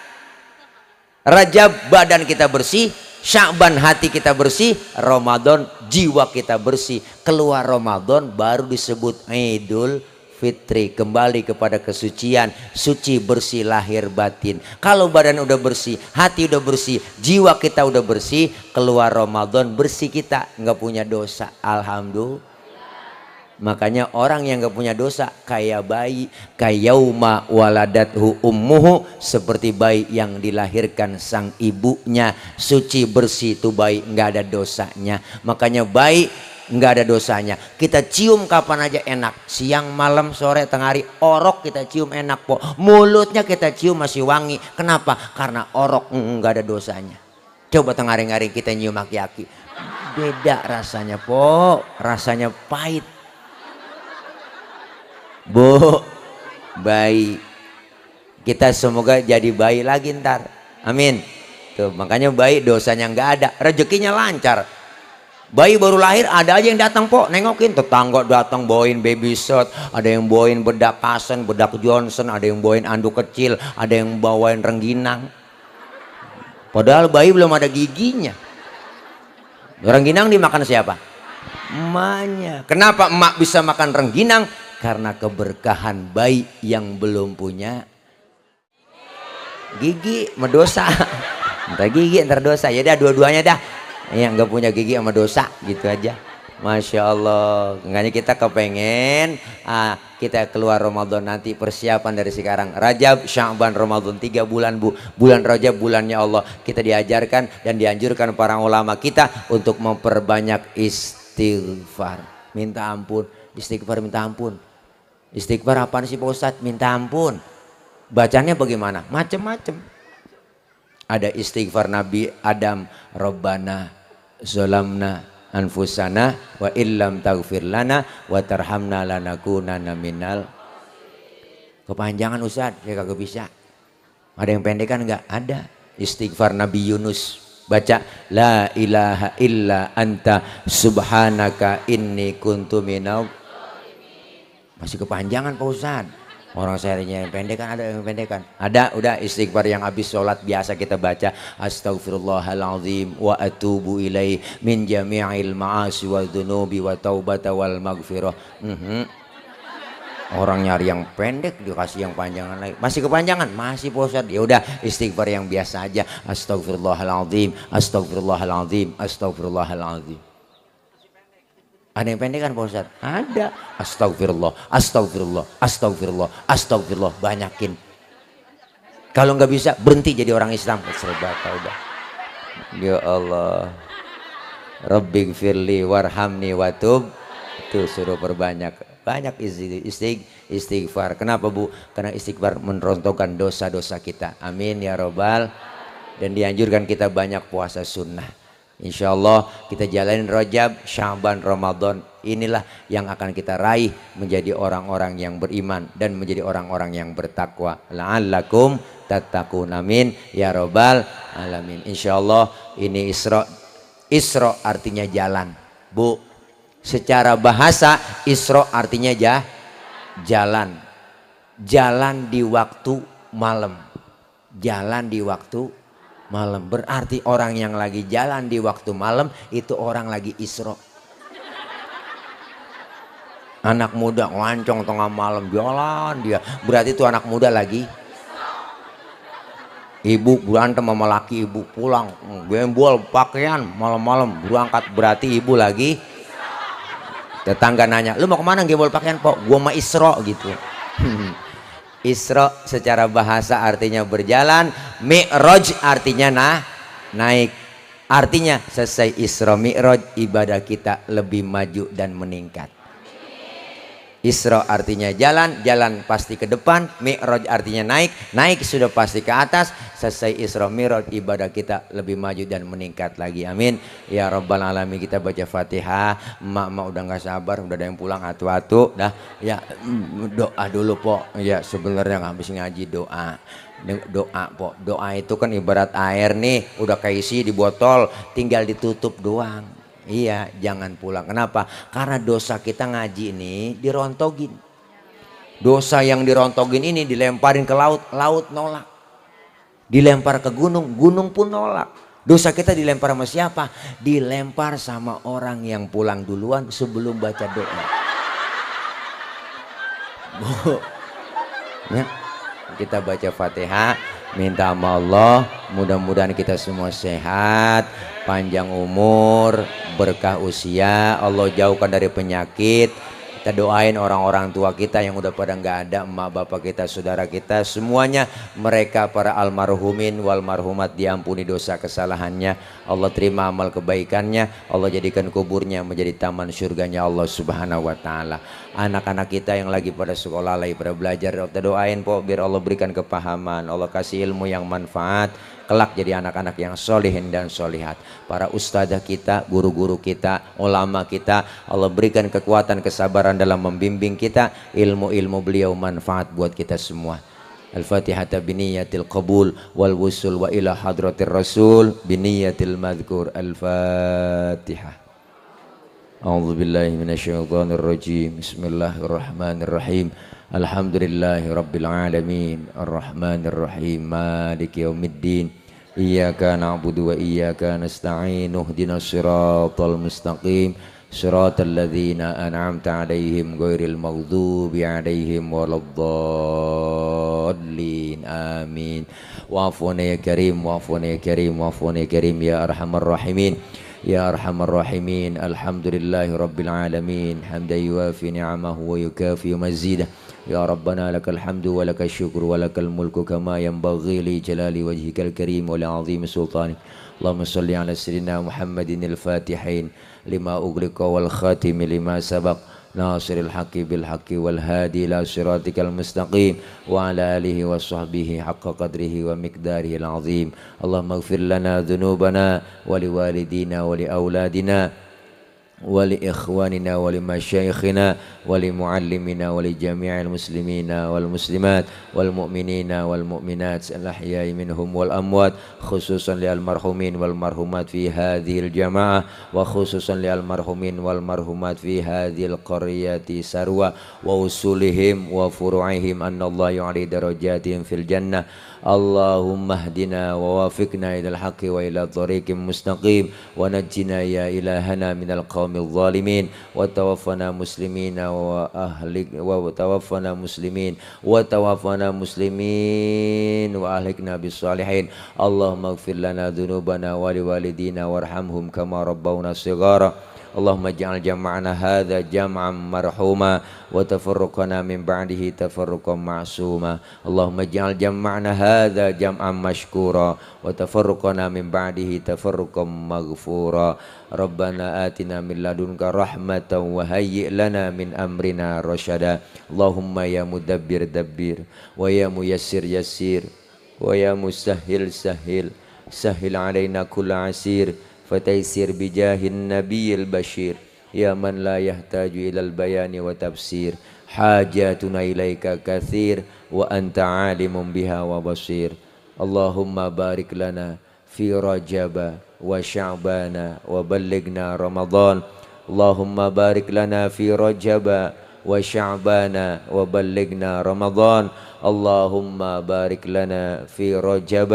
Rajab badan kita bersih, Sya'ban hati kita bersih, Ramadan jiwa kita bersih. Keluar Ramadan baru disebut Idul fitri, kembali kepada kesucian, suci bersih lahir batin. Kalau badan udah bersih, hati udah bersih, jiwa kita udah bersih, keluar Ramadan bersih kita, nggak punya dosa. Alhamdulillah. Makanya orang yang nggak punya dosa kayak bayi, kayauma waladathu ummuhu, seperti bayi yang dilahirkan sang ibunya, suci bersih itu bayi, nggak ada dosanya. Makanya bayi nggak ada dosanya. Kita cium kapan aja enak, siang, malam, sore, tengah hari, orok kita cium enak po. Mulutnya kita cium masih wangi. Kenapa? Karena orok nggak ada dosanya. Coba tengah hari kita nyium aki-aki, beda rasanya po, rasanya pahit. Bu, bayi kita semoga jadi bayi lagi ntar, amin. Tuh makanya bayi dosanya nggak ada, rezekinya lancar. Bayi baru lahir ada aja yang datang po, nengokin, tetangga datang bawain baby shot, ada yang bawain bedak Kasen, bedak Johnson, ada yang bawain anduk kecil, ada yang bawain rengginang. Padahal bayi belum ada giginya. Rengginang dimakan siapa? Emaknya. Kenapa emak bisa makan rengginang? Karena keberkahan bayi yang belum punya gigi mendosa. Entar gigi entar dosa, ya dah dua-duanya dah. Yang nggak punya gigi sama dosa gitu aja. Masya Allah. Makanya kita kepengen kita keluar Ramadan nanti, persiapan dari sekarang. Rajab, Sya'ban, Ramadan 3 bulan bu. Bulan Rajab bulannya Allah. Kita diajarkan dan dianjurkan para ulama kita untuk memperbanyak istighfar. Minta ampun. Istighfar minta ampun. Istighfar apaan sih Pak Ustadz? Minta ampun. Bacanya bagaimana? Macem-macem. Ada istighfar Nabi Adam, Rabbana zolamna anfusana wa illam taghfir lana wa tarhamna lanakunanna minal. Kepanjangan Ustadz, saya kagak bisa. Ada yang pendekan enggak? Ada. Istighfar Nabi Yunus, baca la ilaha illa anta subhanaka inni kuntu minal. Masih kepanjangan Pak Ustadz. Orang saya yang pendekan, ada yang pendekan. Ada, udah istighfar yang habis sholat biasa kita baca. Astaghfirullahaladzim wa atubu ilaih min jami'il ma'asi wa dhunubi wa taubata wal maghfirah. Orang nyari yang pendek dikasih yang panjangan lagi. Masih kepanjangan? Masih Pak Ustadz. Ya udah istighfar yang biasa aja. Astaghfirullahaladzim, astaghfirullahaladzim, astaghfirullahaladzim. Ada yang pendek kan Pak Ustadz? Ada. Astagfirullah, astagfirullah, astagfirullah, astagfirullah. Banyakin. Kalau nggak bisa berhenti jadi orang Islam. Udah. Ya Allah. Rabbighfirli warhamni watub. Itu suruh perbanyak. Banyak istighfar. Kenapa Bu? Karena istighfar merontokkan dosa-dosa kita. Amin ya Robbal. Dan dianjurkan kita banyak puasa sunnah. Insya Allah kita jalanin Rajab, Sya'ban, Ramadan. Inilah yang akan kita raih menjadi orang-orang yang beriman dan menjadi orang-orang yang bertakwa. La'allakum tattaqun. Amin ya Rabbal alamin. Insya Allah ini Isra. Isra artinya jalan Bu. Secara bahasa Isra artinya jalan. Jalan di waktu malam. Jalan di waktu malam, berarti orang yang lagi jalan di waktu malam itu orang lagi Isra. Anak muda ngelancong tengah malam jalan dia, berarti itu anak muda lagi. Ibu berantem sama laki, ibu pulang gembol pakaian malam-malam berangkat, berarti ibu lagi. Tetangga nanya, lu mau kemana gembol pakaian Pok? Gua mau Isra gitu. Isra secara bahasa artinya berjalan, Mi'raj artinya naik. Artinya selesai Isra Mi'raj ibadah kita lebih maju dan meningkat. Isra artinya jalan, jalan pasti ke depan. Mi'raj artinya naik, naik sudah pasti ke atas. Selesai Isra Mi'raj ibadah kita lebih maju dan meningkat lagi. Amin ya Rabbal alamin. Kita baca Fatihah. Emak-emak udah nggak sabar, udah ada yang pulang atu-atu dah. Ya doa dulu Pok. Ya sebenarnya habis ngaji doa. Doa Pok. Doa itu kan ibarat air nih, udah keisi di botol, tinggal ditutup doang. Iya, jangan pulang. Kenapa? Karena dosa kita ngaji ini dirontogin. Dosa yang dirontogin ini dilemparin ke laut, laut nolak. Dilempar ke gunung, gunung pun nolak. Dosa kita dilempar sama siapa? Dilempar sama orang yang pulang duluan sebelum baca doa. Bu. Ya. Kita baca Fatihah, minta sama Allah, mudah-mudahan kita semua sehat, panjang umur, berkah usia, Allah jauhkan dari penyakit. Kita doain orang-orang tua kita yang udah pada nggak ada, emak bapak kita, saudara kita, semuanya mereka para almarhumin wal marhumat diampuni dosa kesalahannya, Allah terima amal kebaikannya, Allah jadikan kuburnya menjadi taman surganya Allah subhanahu wa ta'ala. Anak-anak kita yang lagi pada sekolah, lagi pada belajar, kita doain po biar Allah berikan kepahaman, Allah kasih ilmu yang manfaat, kelak jadi anak-anak yang solihin dan solihat. Para ustadzah kita, guru-guru kita, ulama kita, Allah berikan kekuatan, kesabaran dalam membimbing kita, ilmu-ilmu beliau manfaat buat kita semua. Al-Fatihah biniyatil qabul wal wusul wa ila hadratir rasul biniyatil madhkur. Al-Fatihah. A'udzu billahi minasyaitonir rajim. Bismillahirrahmanirrahim. Alhamdulillahi rabbil alamin. Arrahmanir rahim. Maliki yaumiddin. Iyyaka na'budu wa iyyaka nasta'in. Ihdinas siratal mustaqim. Siratal ladzina an'amta 'alaihim ghairil maghdubi 'alaihim waladdallin. Amin. Wa'afuna ya karim, wa'afuna ya karim, wa'afuna ya karim ya arhamar rahimin. Ya arhamar rahimin. Alhamdulillahi rabbil alamin. Hamdan yuwafi ni'amahu wa yukafi mazidah. Ya Rabbana lakal hamdu wa lakal syukru wa lakal mulku kama yanbaghi li jalali wajhikal karim wa li azimi sultanik. Allahumma salli ala sayyidina Muhammadin al-fatihin lima ughliqa wal khatimi lima sabaq nasiril haqqi bil haqqi wal hadi ila siratikal mustaqim wa ala alihi wa sahbihi haqqa qadrihi wa miqdarihi al-azim. Allahumma ighfir lana dhunubana wa liwalidina wa li auladina ولإخواننا ولمشايخنا ولمعلمنا ولجميع المسلمين والمسلمات والمؤمنين والمؤمنات الأحياء منهم والأموات خصوصا للمرحومين والمرحومات في هذه الجماعة وخصوصا للمرحومين والمرحومات في هذه القرية سروة ووصولهم وفروعهم أن الله يعلي درجاتهم في الجنة. اللهم اهدنا ووافقنا إلى الحق وإلى طريق مستقيم ونجنا يا إلهنا من القوم الظالمين وتوفنا مسلمين وتوفنا مسلمين وأهلكنا بالصالحين. اللهم اغفر لنا ذنوبنا ولوالدينا وارحمهم كما ربونا صغارا. اللهم اجعل جمعنا هذا جمعا مرحوما وتفرقنا من بعده تفرقا معصوما. اللهم اجعل جمعنا هذا جمعا مشكورا وتفرقنا من بعده تفرقا مغفورا. ربنا آتنا من لدنك رحمة وهيئ لنا من أمرنا رشدا. اللهم يا مدبر دبر ويا ميسر يسير ويا مسهل سهل سهل علينا كل عسير فتيسير بجاه النبي البشير يا من لا يحتاج إلى البيان وتفسير. حاجاتنا إليك كثير وأنت عالم بها وبصير. اللهم بارك لنا في رجب وشعبان وبلغنا رمضان. اللهم بارك لنا في رجب وشعبان وبلغنا رمضان. اللهم بارك لنا في رجب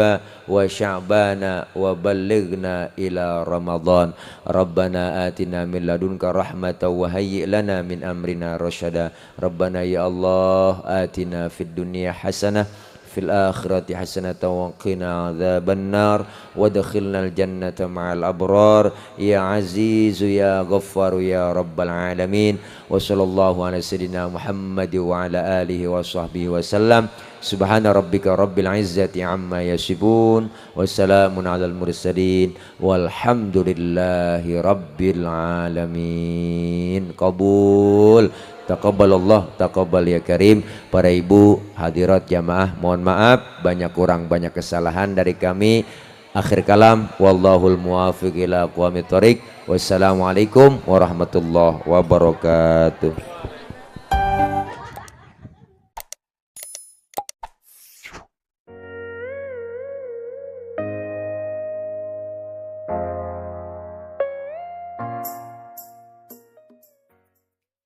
وشعبان وبلغنا إلى رمضان. ربنا آتنا من لدنك رحمة وهيئ لنا من أمرنا رشدا. ربنا يا الله آتنا في الدنيا حسنة في الآخرة حسنة وقنا عذاب النار وادخلنا الجنة مع الأبرار يا عزيز يا غفار يا رب العالمين. وصلى الله على سيدنا محمد وعلى آله وصحبه وسلم. سبحان ربك رب العزة عما يصفون وسلام على المرسلين والحمد لله رب العالمين. Qabul. Taqabbalallah, taqabbal ya karim. Para ibu hadirat jamaah, mohon maaf banyak kurang banyak kesalahan dari kami. Akhir kalam, wallahul muwafiq ila aqwamit thoriq. Wassalamualaikum warahmatullahi wabarakatuh.